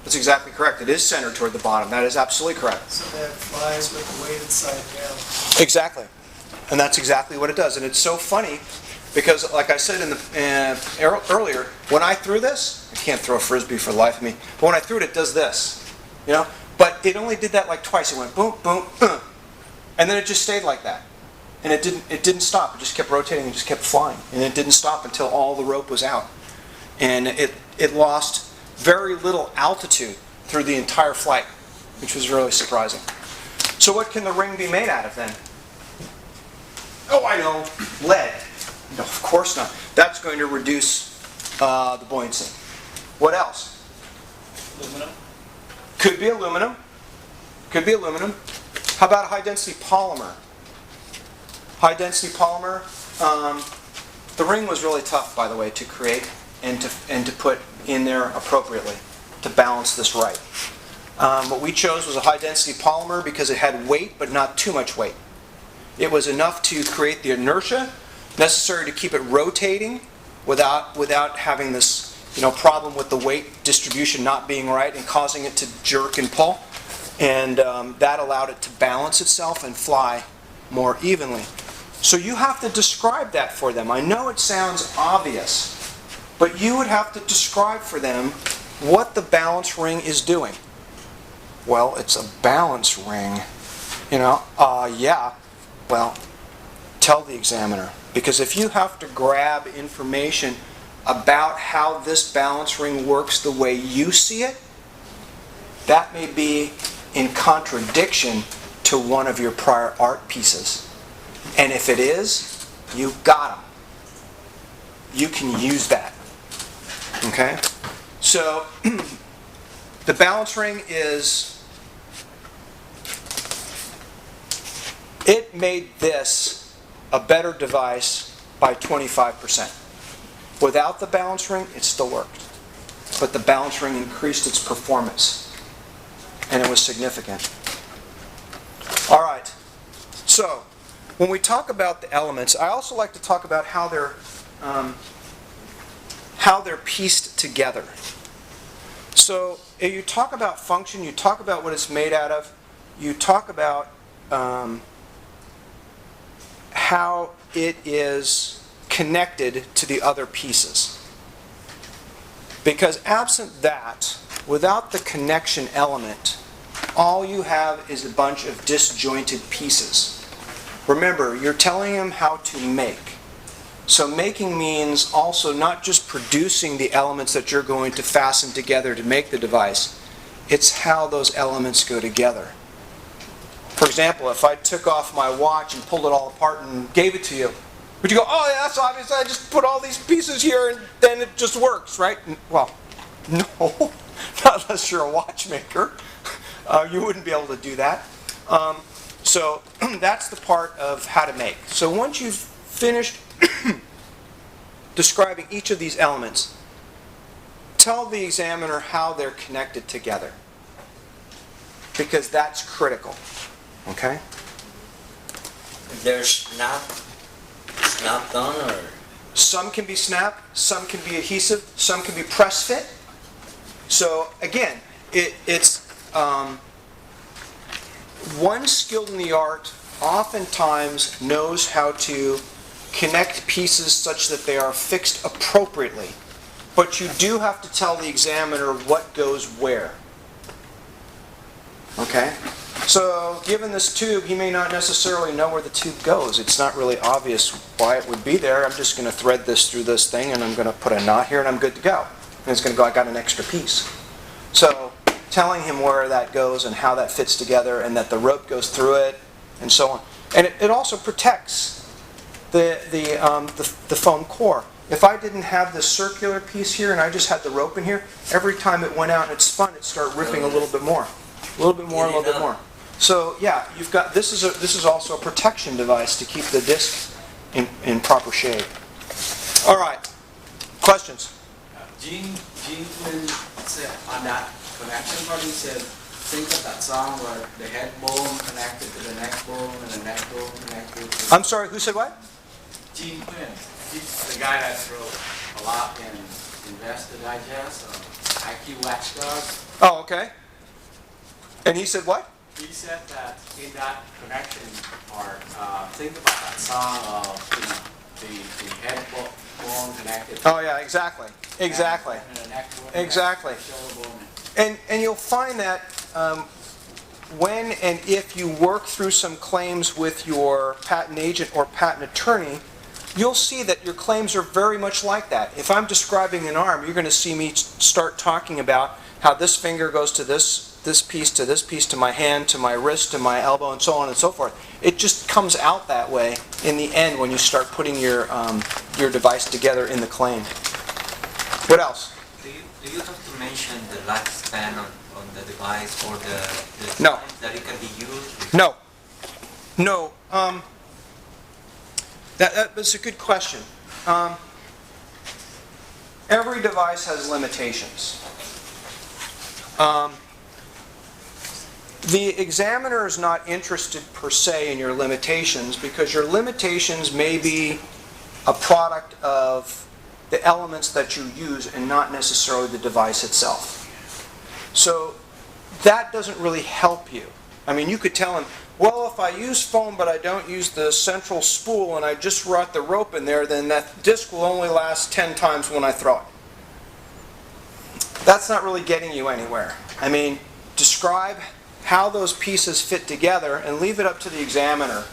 That's exactly correct. It is centered toward the bottom. That is absolutely correct. So that it flies with the weighted side down. Exactly. And that's exactly what it does. And it's so funny because, like I said earlier, when I threw this, I can't throw a frisbee for the life of me, but when I threw it, it does this. You know? But it only did that like twice. It went boom, boom, and then it just stayed like that. And it didn't stop. It just kept rotating and just kept flying. And it didn't stop until all the rope was out. And it lost very little altitude through the entire flight, which was really surprising. So what can the ring be made out of then? Oh, I know. Lead. No, of course not. That's going to reduce the buoyancy. What else? Aluminum. Could be aluminum. Could be aluminum. How about high density polymer? High density polymer. The ring was really tough, by the way, to create and to put in there appropriately to balance this right. What we chose was a high density polymer because it had weight, but not too much weight. It was enough to create the inertia necessary to keep it rotating without having this problem with the weight distribution not being right and causing it to jerk and pull. And that allowed it to balance itself and fly more evenly. So you have to describe that for them. I know it sounds obvious, but you would have to describe for them what the balance ring is doing. Well, it's a balance ring. Yeah. Well, tell the examiner. Because if you have to grab information about how this balance ring works the way you see it, that may be in contradiction to one of your prior art pieces. And if it is, you got them. You can use that. Okay? So, the balance ring it made this a better device by 25%. Without the balance ring, it still worked. But the balance ring increased its performance. And it was significant. All right. So, when we talk about the elements, I also like to talk about how they're pieced together. So, if you talk about function, you talk about what it's made out of, you talk about how it is connected to the other pieces. Because absent that, without the connection element, all you have is a bunch of disjointed pieces. Remember, you're telling them how to make. So making means also not just producing the elements that you're going to fasten together to make the device. It's how those elements go together. For example, if I took off my watch and pulled it all apart and gave it to you, would you go, oh yeah, that's obvious, I just put all these pieces here and then it just works, right? Well, no, not unless you're a watchmaker. You wouldn't be able to do that. So that's the part of how to make. So once you've finished describing each of these elements, tell the examiner how they're connected together. Because that's critical. Okay? There's snap gun or? Some can be snap, some can be adhesive, some can be press fit. So again, it's one skilled in the art oftentimes knows how to connect pieces such that they are fixed appropriately. But you do have to tell the examiner what goes where. Okay? So, given this tube, he may not necessarily know where the tube goes. It's not really obvious why it would be there. I'm just going to thread this through this thing, and I'm going to put a knot here, and I'm good to go. And it's going to go, I got an extra piece. So, telling him where that goes and how that fits together, and that the rope goes through it, and so on. And it also protects the foam core. If I didn't have this circular piece here, and I just had the rope in here, every time it went out and it spun, it'd start ripping a little bit more. A little bit more, a little bit more. So yeah, you've got this is also a protection device to keep the disc in proper shape. All right, questions? Gene said on that connection part, he said, think of that song where the head bone connected to the neck bone and the neck bone connected to... I'm sorry, who said what? Gene Quinn. He's the guy that wrote a lot in Investor Digest, IQ Watchdog. Oh, okay. And he said what? He said that in that connection part, think about that song of the head bone connected. Oh yeah, exactly. Exactly. And the neck bone exactly. And you'll find that when and if you work through some claims with your patent agent or patent attorney, you'll see that your claims are very much like that. If I'm describing an arm, you're going to see me start talking about how this finger goes to this piece, to this piece, to my hand, to my wrist, to my elbow, and so on and so forth. It just comes out that way in the end when you start putting your device together in the claim. What else? Do you have to mention the lifespan on the device or the No. time that it can be used? No. No. That's a good question. Every device has limitations. The examiner is not interested per se in your limitations because your limitations may be a product of the elements that you use and not necessarily the device itself. So that doesn't really help you. I mean, you could tell him, well, if I use foam but I don't use the central spool and I just rut the rope in there, then that disc will only last 10 times when I throw it. That's not really getting you anywhere. I mean, describe how those pieces fit together and leave it up to the examiner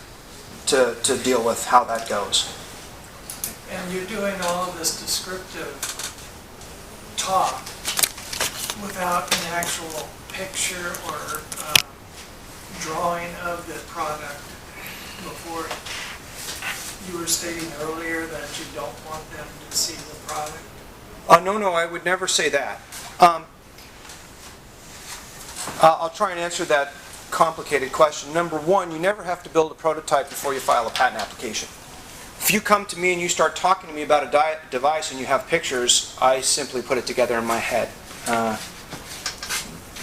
to deal with how that goes. And you're doing all of this descriptive talk without an actual picture or drawing of the product before. You were stating earlier that you don't want them to see the product. No, I would never say that. I'll try and answer that complicated question. Number one, you never have to build a prototype before you file a patent application. If you come to me and you start talking to me about a device and you have pictures, I simply put it together in my head.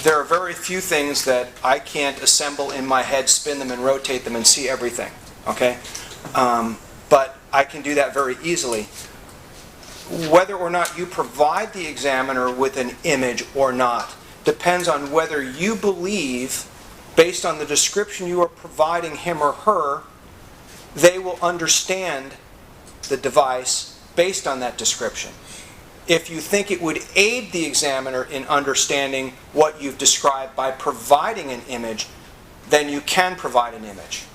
There are very few things that I can't assemble in my head, spin them and rotate them and see everything. Okay? But I can do that very easily. Whether or not you provide the examiner with an image or not depends on whether you believe, based on the description you are providing him or her, they will understand the device based on that description. If you think it would aid the examiner in understanding what you've described by providing an image, then you can provide an image.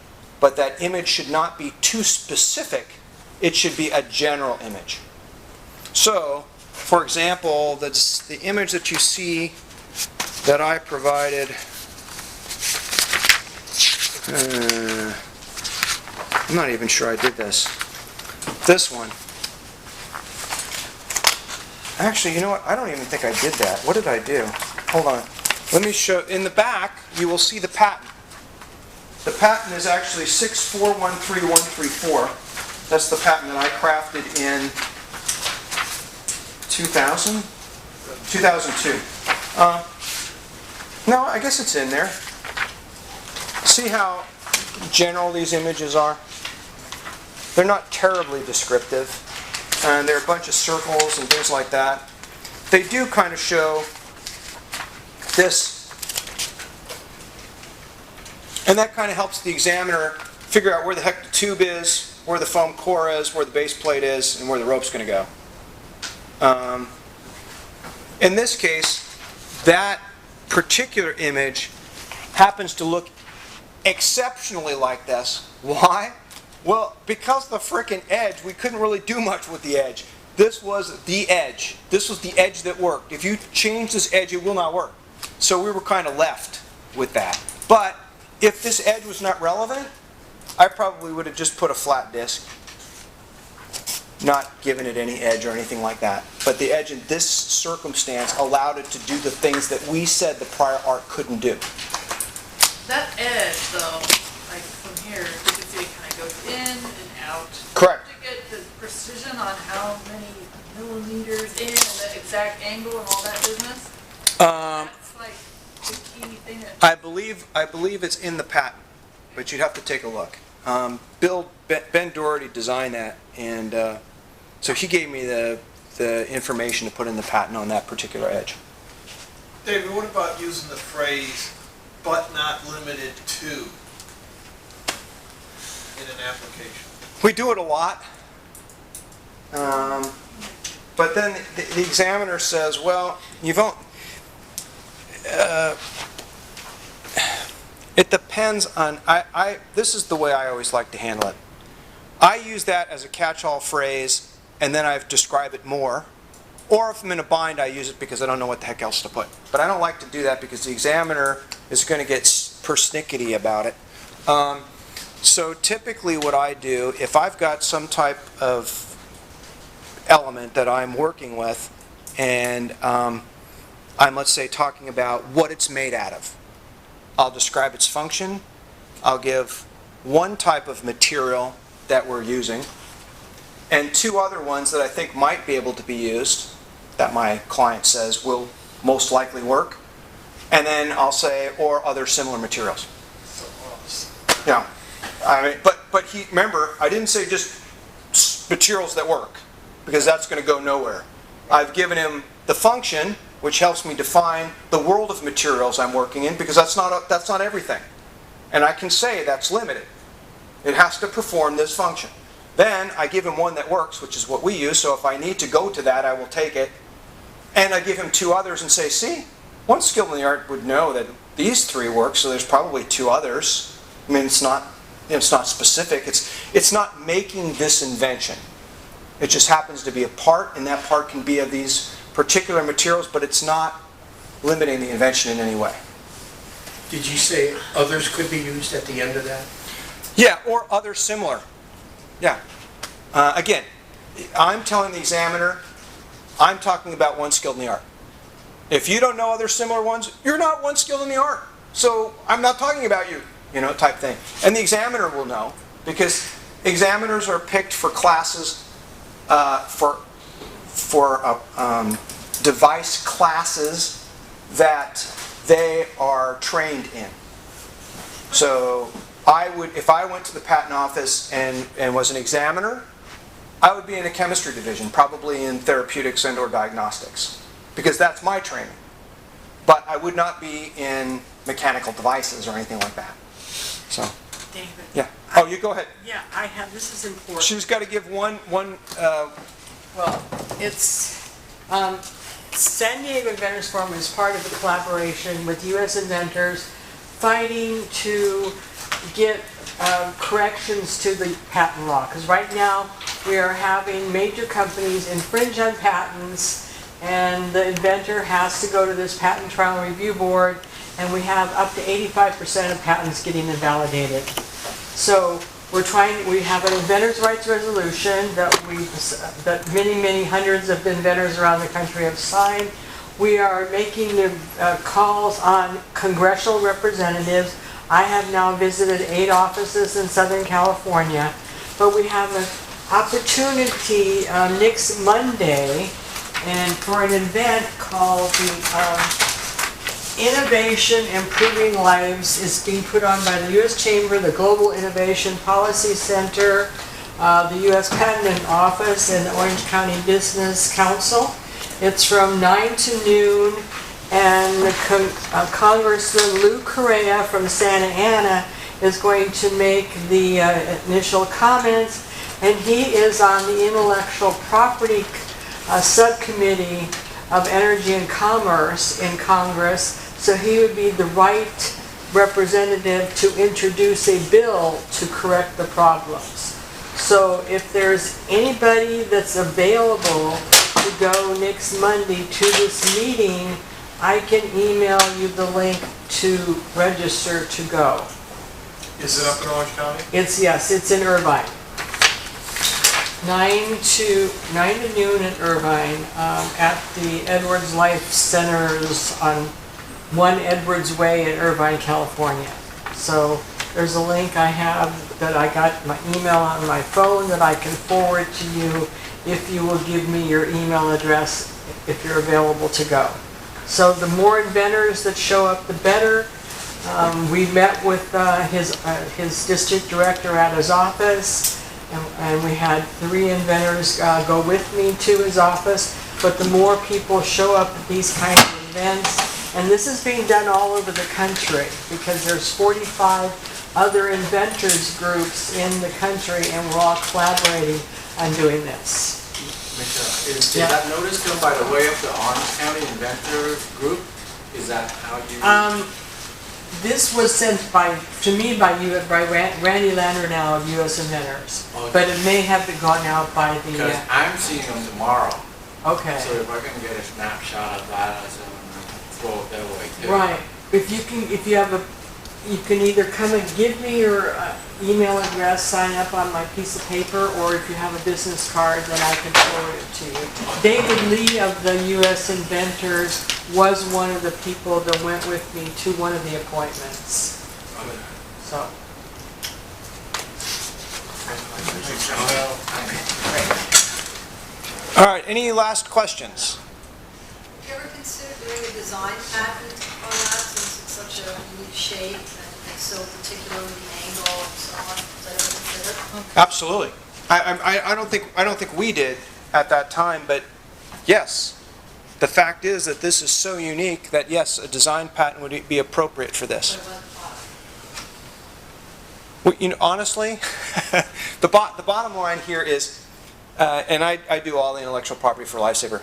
But that image should not be too specific. It should be a general image. So, for example, the image that you see that I provided, I'm not even sure I did this. This one. Actually, you know what? I don't even think I did that. What did I do? Hold on. Let me show. In the back, you will see the patent. The patent is actually 6413134. That's the patent that I crafted in 2000? 2002. No, I guess it's in there. See how general these images are? They're not terribly descriptive. And they're a bunch of circles and things like that. They do kind of show this. And that kind of helps the examiner figure out where the heck the tube is, where the foam core is, where the base plate is, and where the rope's going to go. In this case, that particular image happens to look exceptionally like this. Why? Well, because the frickin' edge, we couldn't really do much with the edge. This was the edge. This was the edge that worked. If you change this edge, it will not work. So we were kind of left with that. But if this edge was not relevant, I probably would have just put a flat disc, not given it any edge or anything like that. But the edge in this circumstance allowed it to do the things that we said the prior art couldn't do. That edge, though, like from here, you can see it kind of goes in and out. Correct. To get the precision on how many millimeters in and the exact angle and all that business, that's like the key thing. I believe it's in the patent, but you'd have to take a look. Ben Doherty designed that, and so he gave me the information to put in the patent on that particular edge. David, what about using the phrase, but not limited to, in an application? We do it a lot. But then the examiner says, well, it depends on, this is the way I always like to handle it. I use that as a catch-all phrase, and then I describe it more. Or if I'm in a bind, I use it because I don't know what the heck else to put. But I don't like to do that because the examiner is going to get persnickety about it. So typically what I do, if I've got some type of element that I'm working with, and I'm, let's say, talking about what it's made out of, I'll describe its function. I'll give one type of material that we're using, and two other ones that I think might be able to be used, that my client says will most likely work. And then I'll say, or other similar materials. Yeah. I mean, but remember, I didn't say just materials that work. because that's going to go nowhere. I've given him the function, which helps me define the world of materials I'm working in, because that's not everything. And I can say that's limited. It has to perform this function. Then I give him one that works, which is what we use, so if I need to go to that, I will take it. And I give him two others and say, see, one skilled in the art would know that these three work, so there's probably two others. I mean, it's not specific. It's not making this invention. It just happens to be a part, and that part can be of these particular materials, but it's not limiting the invention in any way. Did you say others could be used at the end of that? Yeah, or other similar. Yeah. Again, I'm telling the examiner, I'm talking about one skilled in the art. If you don't know other similar ones, you're not one skilled in the art. So I'm not talking about you, type thing. And the examiner will know, because examiners are picked for classes, for device classes that they are trained in. So if I went to the patent office and was an examiner, I would be in a chemistry division, probably in therapeutics and or diagnostics, because that's my training. But I would not be in mechanical devices or anything like that. So, David. yeah. Oh, you go ahead. Yeah, this is important. She's got to give one. Well, it's, San Diego Inventors Forum is part of a collaboration with U.S. inventors fighting to get corrections to the patent law. Because right now we are having major companies infringe on patents, and the inventor has to go to this patent trial and review board, and we have up to 85% of patents getting invalidated. So we have an inventors' rights resolution that many hundreds of inventors around the country have signed. We are making the calls on congressional representatives. I have now visited 8 offices in Southern California, but we have an opportunity next Monday and for an event called the Innovation Improving Lives. Is being put on by the U.S. Chamber, the Global Innovation Policy Center, the U.S. Patent Office, and the Orange County Business Council. It's from 9 to noon, and Congressman Lou Correa from Santa Ana is going to make the initial comments, and he is on the Intellectual Property Subcommittee of Energy and Commerce in Congress, so he would be the right representative to introduce a bill to correct the problems. So if there's anybody that's available to go next Monday to this meeting, I can email you the link to register to go. Is it up in Orange County? Yes, it's in Irvine. 9 to noon in Irvine at the Edwards Life Centers on 1 Edwards Way in Irvine, California. So there's a link I have that I got my email on my phone that I can forward to you if you will give me your email address if you're available to go. So the more inventors that show up, the better. We met with his district director at his office, and we had 3 inventors go with me to his office. But the more people show up at these kinds of events, and this is being done all over the country because there's 45 other inventors groups in the country, and we're all collaborating on doing this. Is that notice done by the way of the Orange County Inventor Group? Is that how you... This was sent to me by Randy Landernow of U.S. Inventors, Okay. but it may have been gone out by the... Because I'm seeing them tomorrow. Okay. So if I can get a snapshot of that, I said, throw it that way too. Right. You can either come and give me your email address, sign up on my piece of paper, or if you have a business card, then I can forward it to you. David Lee of the U.S. Inventors was one of the people that went with me to one of the appointments. So. All right, any last questions? Have you ever considered doing a design patent on that, since it's such a unique shape and so particular with the angle and so on? Is that ever considered? Absolutely. I don't think we did, at that time, but yes, the fact is that this is so unique that yes, a design patent would be appropriate for this. What about the bottom? Well, honestly, the bottom line here is, and I do all the intellectual property for Lifesaver.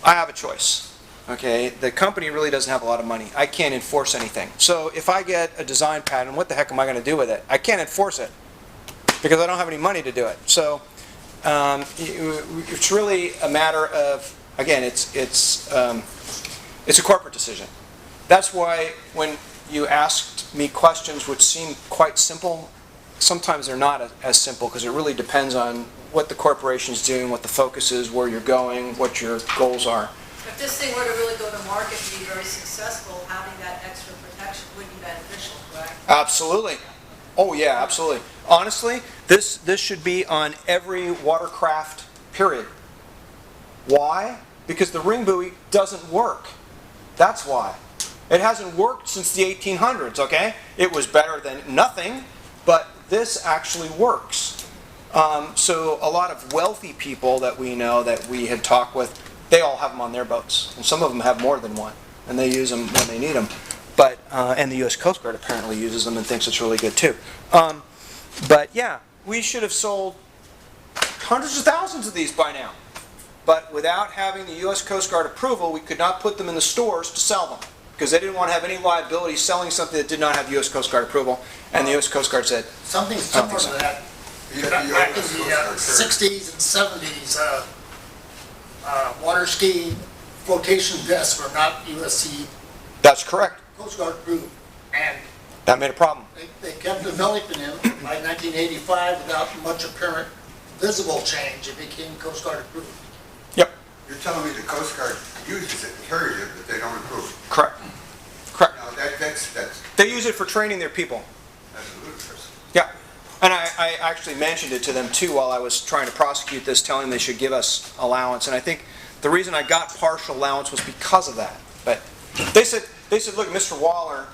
I have a choice. Okay, the company really doesn't have a lot of money. I can't enforce anything. So if I get a design patent, what the heck am I going to do with it? I can't enforce it because I don't have any money to do it. So it's really a matter of, again, it's a corporate decision. That's why when you asked me questions which seem quite simple, sometimes they're not as simple because it really depends on what the corporation's doing, what the focus is, where you're going, what your goals are. If this thing were to really go to market and be very successful, having that extra protection would be beneficial, correct? Absolutely. Oh yeah, absolutely. Honestly, this should be on every watercraft, period. Why? Because the ring buoy doesn't work. That's why. It hasn't worked since the 1800s, okay? It was better than nothing, but this actually works. So a lot of wealthy people that we know that we had talked with, they all have them on their boats. And some of them have more than one, and they use them when they need them. But, and the U.S. Coast Guard apparently uses them and thinks it's really good too. But yeah, we should have sold hundreds of thousands of these by now. But without having the U.S. Coast Guard approval, we could not put them in the stores to sell them. Because they didn't want to have any liability selling something that did not have U.S. Coast Guard approval. And the U.S. Coast Guard said, Something I don't similar think so. to that. Back in the 60s and 70s, water ski flotation vests were not USC That's correct. Coast Guard approved. And That made a problem. they kept developing them. By 1985, without much apparent visible change, it became Coast Guard approved. Yep. You're telling me the Coast Guard uses it and carries it, but they don't approve it? Correct. Correct. Now, that's They use it for training their people. ludicrous. Yeah. And I actually mentioned it to them too while I was trying to prosecute this, telling them they should give us allowance. And I think the reason I got partial allowance was because of that. But they said, look, Mr. Waller,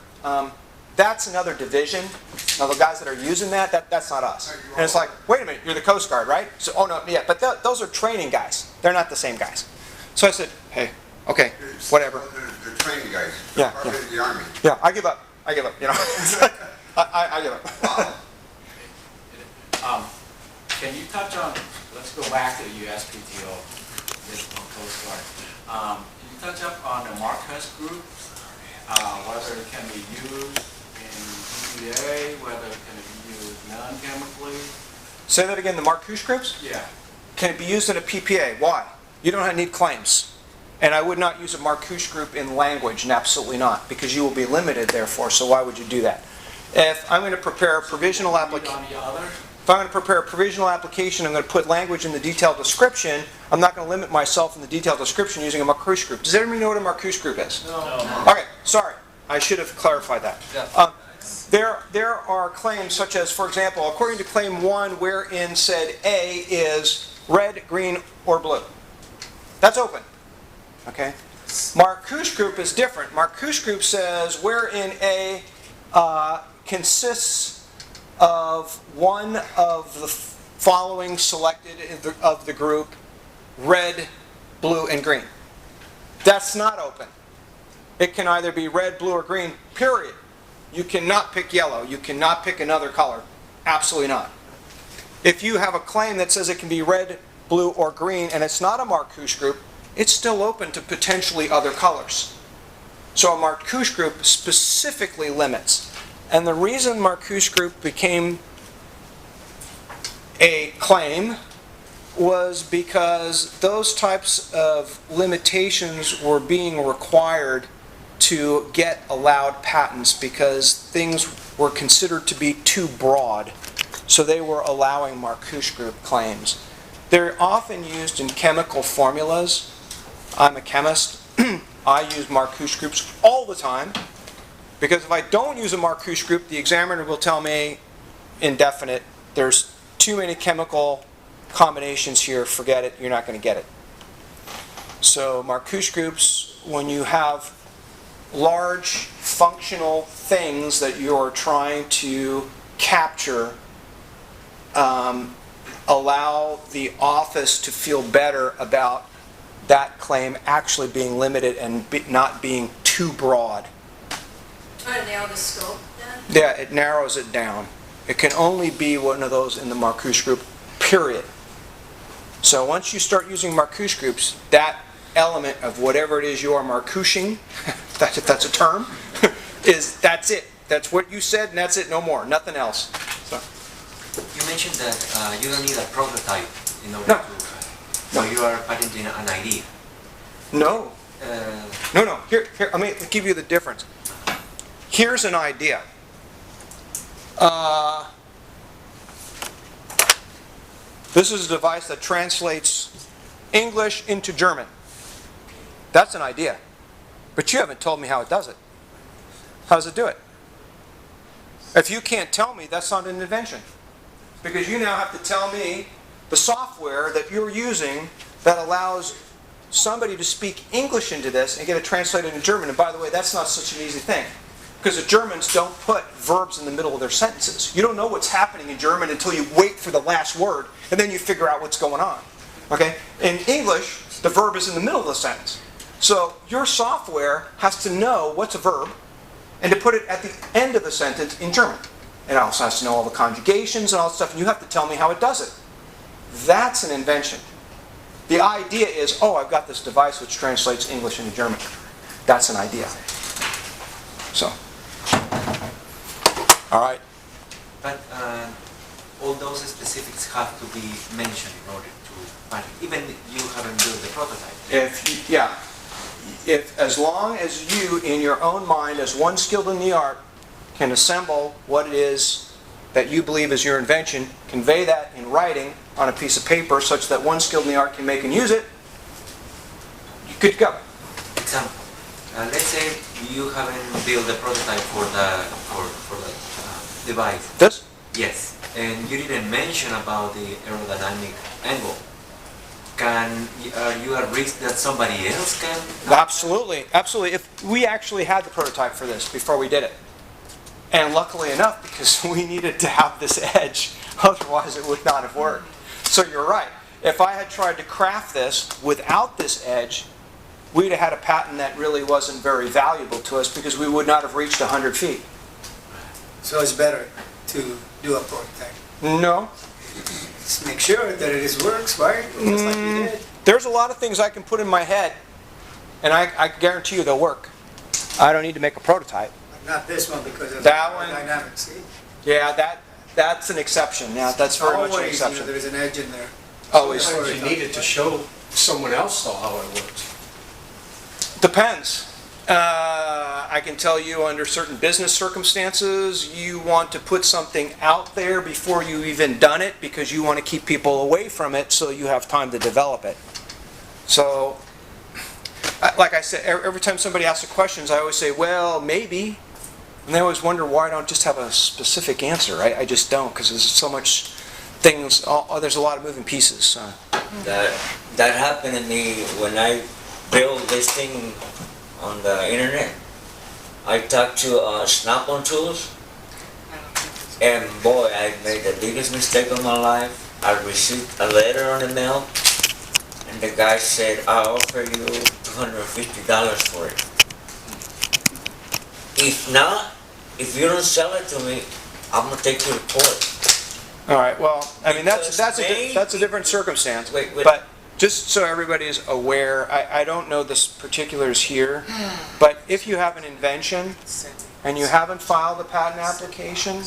that's another division. Now the guys that are using that's not us. And it's like, wait a minute, you're the Coast Guard, right? So, oh no, yeah, but those are training guys. They're not the same guys. So I said, hey, okay, whatever. They're training guys. Yeah, Part of the Army. Yeah, I give up, you know. It's like, I give up. Can you touch on, let's go back to the USPTO, this on Coast Guard. Can you touch up on the Marcus group, whether it can be used in EPA, whether it can be used non-chemically? Say that again, the Marcouche groups? Yeah. Can it be used in a PPA? Why? You don't need claims. And I would not use a Marcouche group in language, and absolutely not, because you will be limited therefore, so why would you do that? If I'm going to prepare a provisional application, if I'm going to prepare a provisional application, I'm going to put language in the detailed description, I'm not going to limit myself in the detailed description using a Marcouche group. Does everybody know what a Marcouche group is? No. Okay, sorry. I should have clarified that. There are claims such as, for example, according to claim 1, wherein said A is red, green, or blue. That's open. Okay? Marcouche group is different. Marcouche group says wherein A consists of one of the following selected of the group, red, blue, and green. That's not open. It can either be red, blue, or green, period. You cannot pick yellow. You cannot pick another color. Absolutely not. If you have a claim that says it can be red, blue, or green, and it's not a Marcouche group, it's still open to potentially other colors. So a Marcouche group specifically limits. And the reason Marcouche group became a claim was because those types of limitations were being required to get allowed patents because things were considered to be too broad. So they were allowing Marcouche group claims. They're often used in chemical formulas. I'm a chemist. I use Marcouche groups all the time because if I don't use a Marcouche group, the examiner will tell me indefinite. There's too many chemical combinations here. Forget it. You're not going to get it. So Marcouche groups, when you have large functional things that you're trying to capture, allow the office to feel better about that claim actually being limited and not being too broad. Try to narrow the scope then? Yeah, it narrows it down. It can only be one of those in the Marcuse group, period. So once you start using Marcuse groups, that element of whatever it is you are Marcusing, if that's a term, that's it. That's what you said and that's it, no more, nothing else. So. You mentioned that you don't need a prototype in order No. to... So you are patenting an idea. No. No. Here, let me give you the difference. Here's an idea. This is a device that translates English into German. That's an idea. But you haven't told me how it does it. How does it do it? If you can't tell me, that's not an invention. Because you now have to tell me the software that you're using that allows somebody to speak English into this and get it translated into German. And by the way, that's not such an easy thing. Because the Germans don't put verbs in the middle of their sentences. You don't know what's happening in German until you wait for the last word, and then you figure out what's going on. Okay? In English, the verb is in the middle of the sentence. So your software has to know what's a verb and to put it at the end of the sentence in German. It also has to know all the conjugations and all that stuff, and you have to tell me how it does it. That's an invention. The idea is, oh, I've got this device which translates English into German. That's an idea. So, all right. But all those specifics have to be mentioned in order to patent. Even you haven't built the prototype. If as long as you, in your own mind, as one skilled in the art, can assemble what it is that you believe is your invention, convey that in writing on a piece of paper such that one skilled in the art can make and use it, you're good to go. Example. Let's say you haven't built the prototype for the device. This? Yes. And you didn't mention about the aerodynamic angle. Are you at risk that somebody else can? Absolutely, absolutely. If we actually had the prototype for this before we did it, and luckily enough, because we needed to have this edge, otherwise it would not have worked. So you're right. If I had tried to craft this without this edge, we'd have had a patent that really wasn't very valuable to us because we would not have reached 100 feet. So it's better to do a prototype. No. Just make sure that it works, right? Just like you did. There's a lot of things I can put in my head, and I guarantee you they'll work. I don't need to make a prototype. But not this one because of That the one? dynamics. See? Yeah, that's an exception. Yeah, that's very much an Always, exception. there's an edge in there. Always. Sometimes you need it to show someone else though how it works. Depends. I can tell you under certain business circumstances, you want to put something out there before you've even done it because you want to keep people away from it so you have time to develop it. So, like I said, every time somebody asks the questions, I always say, well, maybe. And they always wonder why I don't just have a specific answer. I just don't because there's so much things, there's a lot of moving pieces. So. That happened to me when I built this thing on the internet. I talked to Snap-on Tools, and boy, I made the biggest mistake of my life. I received a letter on the mail, and the guy said, I'll offer you $250 for it. If not, if you don't sell it to me, I'm gonna take you to court. All right. Well, I mean that's a different circumstance. But just so everybody is aware, I don't know the particulars here, but if you have an invention and you haven't filed a patent application,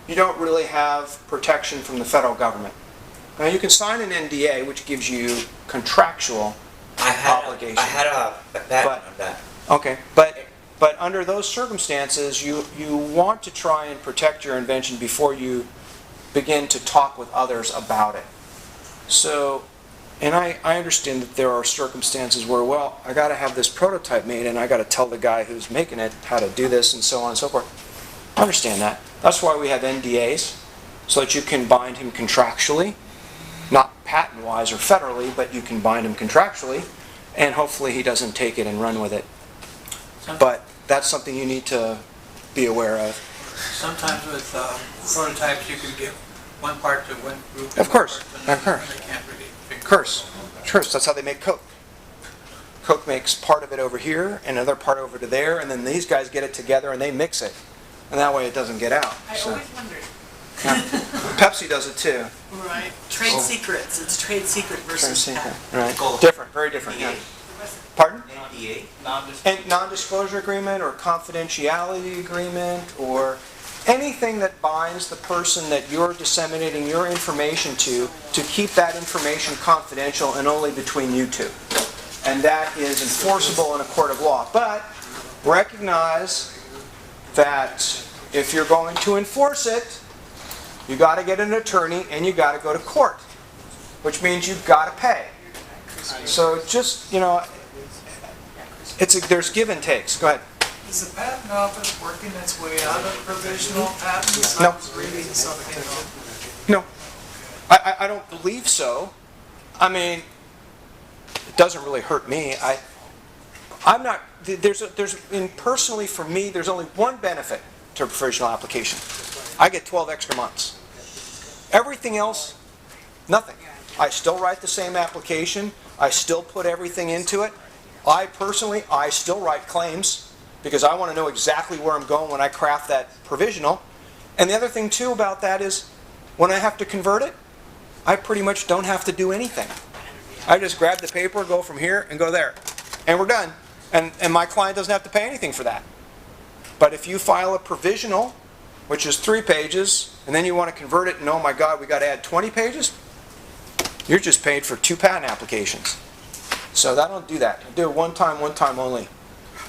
you don't really have protection from the federal government. Now you can sign an NDA, which gives you contractual obligation. I had a patent on that. Okay, but under those circumstances, you want to try and protect your invention before you begin to talk with others about it. So, and I understand that there are circumstances where, well, I got to have this prototype made and I got to tell the guy who's making it how to do this and so on and so forth. I understand that. That's why we have NDAs, so that you can bind him contractually, not patent-wise or federally, but you can bind him contractually, and hopefully he doesn't take it and run with it. But that's something you need to be aware of. Sometimes with prototypes, you can get one part to one group. Of course, one part of to another, course. They can't really figure Of course, that's how they make Coke. Coke makes part of it over here, and another part over to there, and then these guys get it together and they mix it. And that way it doesn't get out. I So, always wondered. yeah. Pepsi does it too. Right. Trade secrets. It's trade secret versus patent. Right. Different, very different. Yeah. Pardon? NDA? And non-disclosure agreement or confidentiality agreement or anything that binds the person that you're disseminating your information to keep that information confidential and only between you two. And that is enforceable in a court of law. But recognize that if you're going to enforce it, you got to get an attorney and you got to go to court, which means you've got to pay. So just, there's give and takes. Go ahead. Is the patent office working its way out of provisional patents? No. I was reading something on. No, I don't believe so. I mean, it doesn't really hurt me. I'm not. Personally for me, there's only one benefit to a provisional application. I get 12 extra months. Everything else, nothing. I still write the same application. I still put everything into it. I still write claims because I want to know exactly where I'm going when I craft that provisional. And the other thing too about that is when I have to convert it, I pretty much don't have to do anything. I just grab the paper, go from here and go there. And we're done. And my client doesn't have to pay anything for that. But if you file a provisional, which is 3 pages, and then you want to convert it and oh my God, we got to add 20 pages, you're just paid for 2 patent applications. So I don't do that. I do it one time only.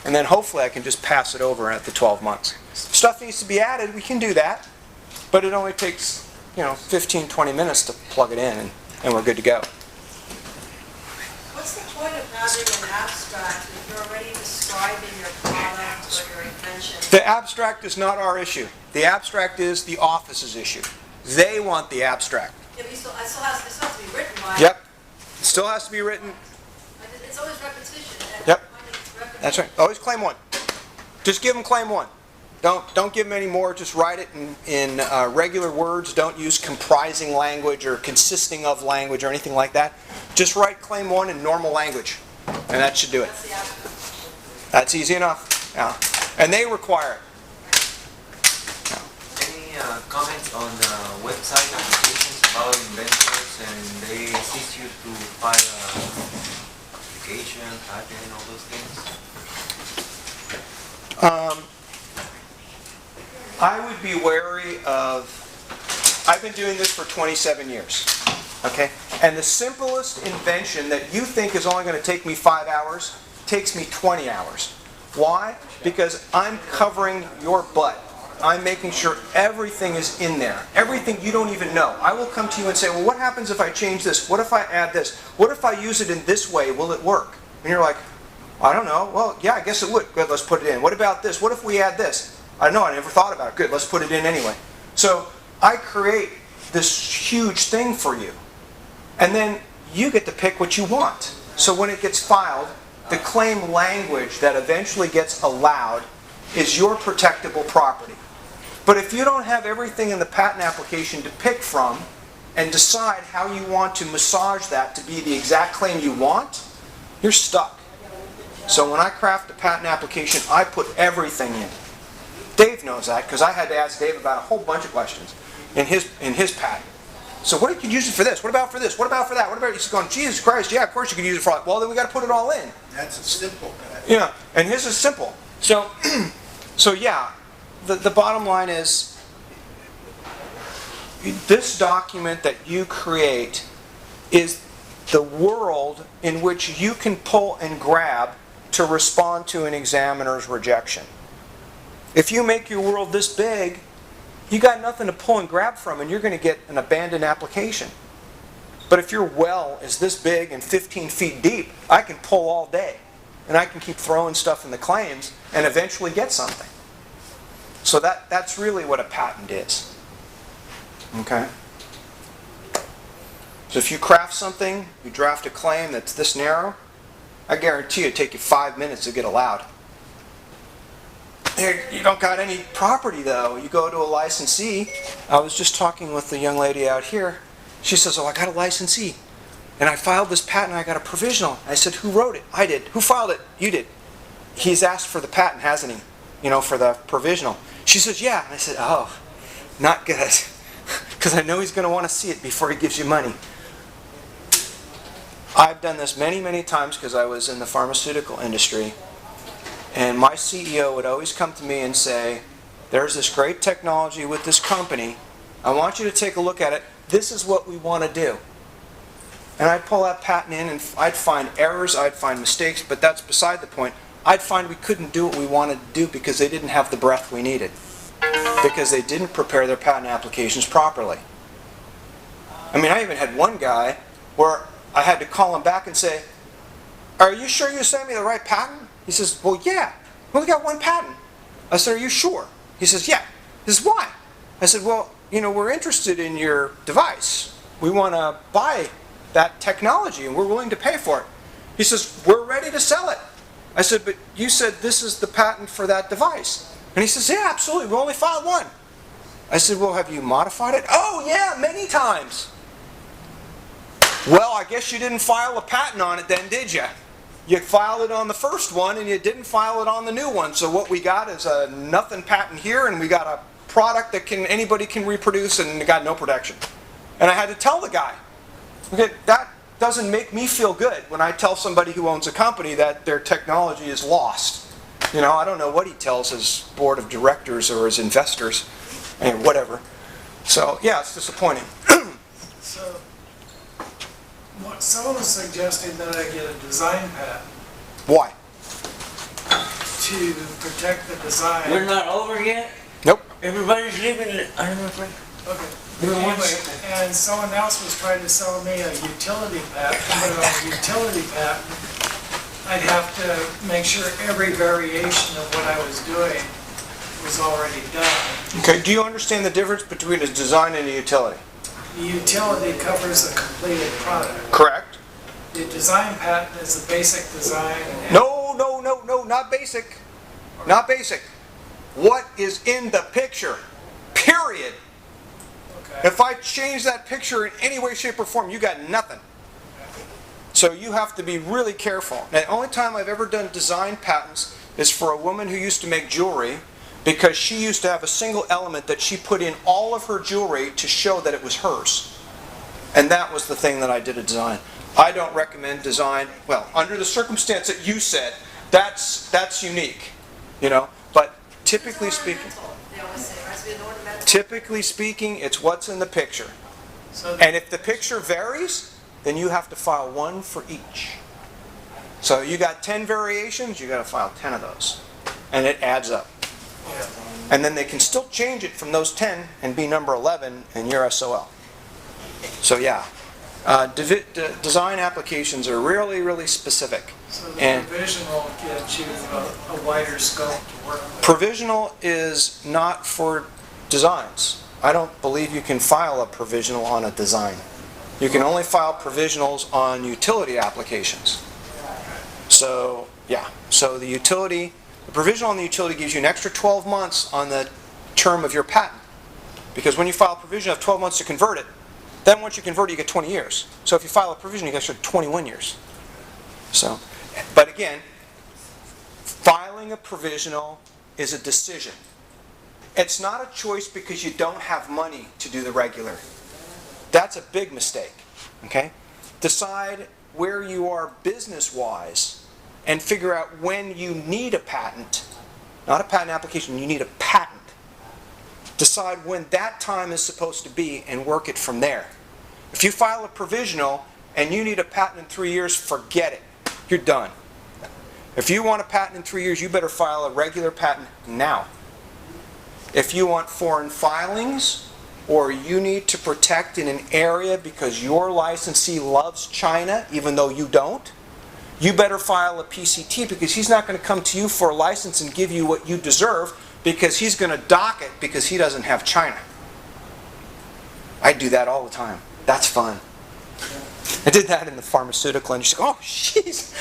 And then hopefully I can just pass it over at the 12 months. If stuff needs to be added, we can do that. But it only takes, 15, 20 minutes to plug it in and we're good to go. What's the point of having an abstract if you're already describing your product or your invention? The abstract is not our issue. The abstract is the office's issue. They want the abstract. Yeah, but it still has to be written by. Yep. It still has to be written. It's always repetition. And Yep. repetition. That's right. Always claim 1. Just give them claim 1. Don't give them any more. Just write it in regular words. Don't use comprising language or consisting of language or anything like that. Just write claim 1 in normal language, and that should do it. That's the abstract. That's easy enough. Yeah. And they require it. Any comments on website applications about inventors and they assist you to file application, patent, all those things? I would be wary of, I've been doing this for 27 years, okay? And the simplest invention that you think is only going to take me 5 hours takes me 20 hours. Why? Because I'm covering your butt. I'm making sure everything is in there. Everything you don't even know. I will come to you and say, well, what happens if I change this? What if I add this? What if I use it in this way? Will it work? And you're like, I don't know. Well, yeah, I guess it would. Good, let's put it in. What about this? What if we add this? I don't know. I never thought about it. Good, let's put it in anyway. So I create this huge thing for you. And then you get to pick what you want. So when it gets filed, the claim language that eventually gets allowed is your protectable property. But if you don't have everything in the patent application to pick from and decide how you want to massage that to be the exact claim you want, you're stuck. So when I craft a patent application, I put everything in. Dave knows that because I had to ask Dave about a whole bunch of questions in his patent. So what if you could use it for this? What about for this? What about for that? What about? He's going, Jesus Christ, yeah, of course you can use it for that. Well, then we got to put it all in. That's simple. Yeah, and his is simple. So, yeah, the bottom line is this document that you create is the world in which you can pull and grab to respond to an examiner's rejection. If you make your world this big, you got nothing to pull and grab from and you're going to get an abandoned application. But if your well is this big and 15 feet deep, I can pull all day. And I can keep throwing stuff in the claims and eventually get something. So that's really what a patent is. Okay? So if you craft something, you draft a claim that's this narrow, I guarantee it'll take you 5 minutes to get allowed. Hey, you don't got any property though. You go to a licensee. I was just talking with the young lady out here. She says, oh, I got a licensee. And I filed this patent, I got a provisional. I said, who wrote it? I did. Who filed it? You did. He's asked for the patent, hasn't he? You know, for the provisional. She says, yeah. And I said, oh, not good. Because I know he's going to want to see it before he gives you money. I've done this many, many times because I was in the pharmaceutical industry. And my CEO would always come to me and say, there's this great technology with this company. I want you to take a look at it. This is what we want to do. And I'd pull that patent in and I'd find errors, I'd find mistakes, but that's beside the point. I'd find we couldn't do what we wanted to do because they didn't have the breadth we needed. Because they didn't prepare their patent applications properly. I mean, I even had one guy where I had to call him back and say, are you sure you sent me the right patent? He says, well, yeah. We only got one patent. I said, are you sure? He says, yeah. He says, why? I said, well, you know, we're interested in your device. We want to buy that technology and we're willing to pay for it. He says, we're ready to sell it. I said, but you said this is the patent for that device. And he says, yeah, absolutely. We only filed one. I said, well, have you modified it? Oh, yeah, many times. Well, I guess you didn't file a patent on it then, did you? You filed it on the first one and you didn't file it on the new one. So what we got is a nothing patent here and we got a product that anybody can reproduce and got no protection. And I had to tell the guy, okay, that doesn't make me feel good when I tell somebody who owns a company that their technology is lost. You know, I don't know what he tells his board of directors or his investors, and whatever. So, yeah, it's disappointing. So, someone was suggesting that I get a design patent Why? to protect the design. We're not over yet? Nope. Everybody's leaving. I'm afraid. Okay. Anyway, and someone else was trying to sell me a utility patent, but on a utility patent, I'd have to make sure every variation of what I was doing was already done. Okay, do you understand the difference between a design and a utility? The utility covers the completed product. Correct. The design patent is the basic design. No, no, no, no, not basic. Not basic. What is in the picture? Period. Okay. If I change that picture in any way, shape, or form, you got nothing. So you have to be really careful. Now, the only time I've ever done design patents is for a woman who used to make jewelry because she used to have a single element that she put in all of her jewelry to show that it was hers. And that was the thing that I did a design. I don't recommend design, well, under the circumstance that you said, that's unique, you know, but typically speaking, it's what's in the picture. And if the picture varies, then you have to file one for each. So you got 10 variations, you got to file 10 of those. And it adds up. And then they can still change it from those 10 and be number 11 in your SOL. So yeah, design applications are really, really specific. So the And provisional gives you a wider scope to work with. provisional is not for designs. I don't believe you can file a provisional on a design. You can only file provisionals on utility applications. So, yeah. So the provisional on the utility gives you an extra 12 months on the term of your patent. Because when you file a provision, you have 12 months to convert it. Then once you convert it, you get 20 years. So if you file a provision, you get 21 years. So, but again, filing a provisional is a decision. It's not a choice because you don't have money to do the regular. That's a big mistake, okay? Decide where you are business-wise and figure out when you need a patent. Not a patent application, you need a patent. Decide when that time is supposed to be and work it from there. If you file a provisional and you need a patent in 3 years, forget it. You're done. If you want a patent in 3 years, you better file a regular patent now. If you want foreign filings, or you need to protect in an area because your licensee loves China, even though you don't, you better file a PCT because he's not going to come to you for a license and give you what you deserve because he's going to dock it because he doesn't have China. I do that all the time. That's fun. I did that in the pharmaceutical industry. Oh, jeez,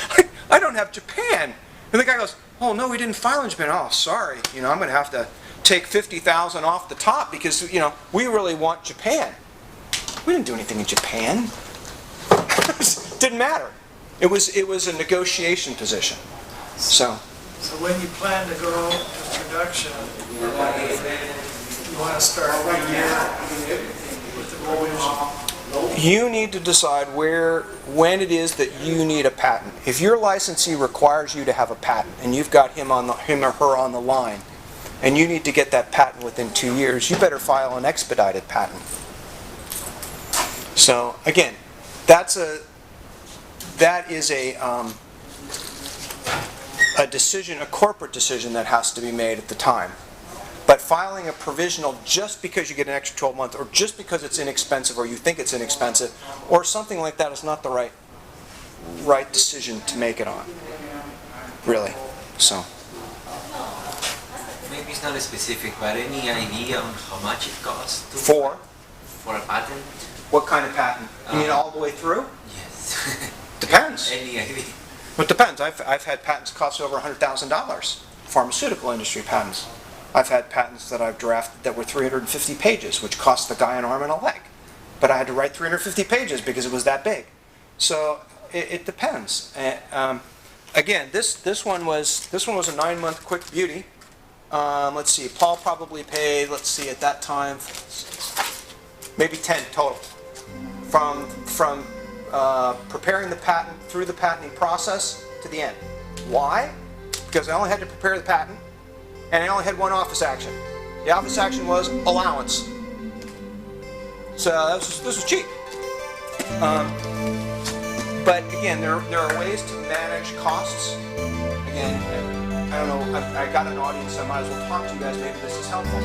I don't have Japan. And the guy goes, oh no, we didn't file in Japan. Oh, sorry, I'm going to have to take 50,000 off the top because, we really want Japan. We didn't do anything in Japan. Didn't matter. It was a negotiation position. So when you plan to go to production, you want to start the year with the provision. you need to decide when it is that you need a patent. If your licensee requires you to have a patent and you've got him or her on the line, and you need to get that patent within 2 years, you better file an expedited patent. So again, that is a decision, a corporate decision that has to be made at the time. But filing a provisional just because you get an extra 12 months, or just because it's inexpensive, or you think it's inexpensive, or something like that, is not the right decision to make it on. Really. So. Maybe it's not specific, but any idea on how much it costs For a patent? What kind of patent? You mean all the way through? Yes. Depends. Any idea? It depends. I've had patents cost over $100,000. Pharmaceutical industry patents. I've had patents that I've drafted that were 350 pages, which cost the guy an arm and a leg. But I had to write 350 pages because it was that big. So it depends. Again, this one was a 9-month quick beauty. Let's see. Paul probably paid. Let's see. At that time, maybe 10 total. From preparing the patent through the patenting process to the end. Why? Because I only had to prepare the patent, and I only had one office action. The office action was allowance. So this was cheap. But again, there are ways to manage costs. Again, I don't know. I got an audience. I might as well talk to you guys. Maybe this is helpful.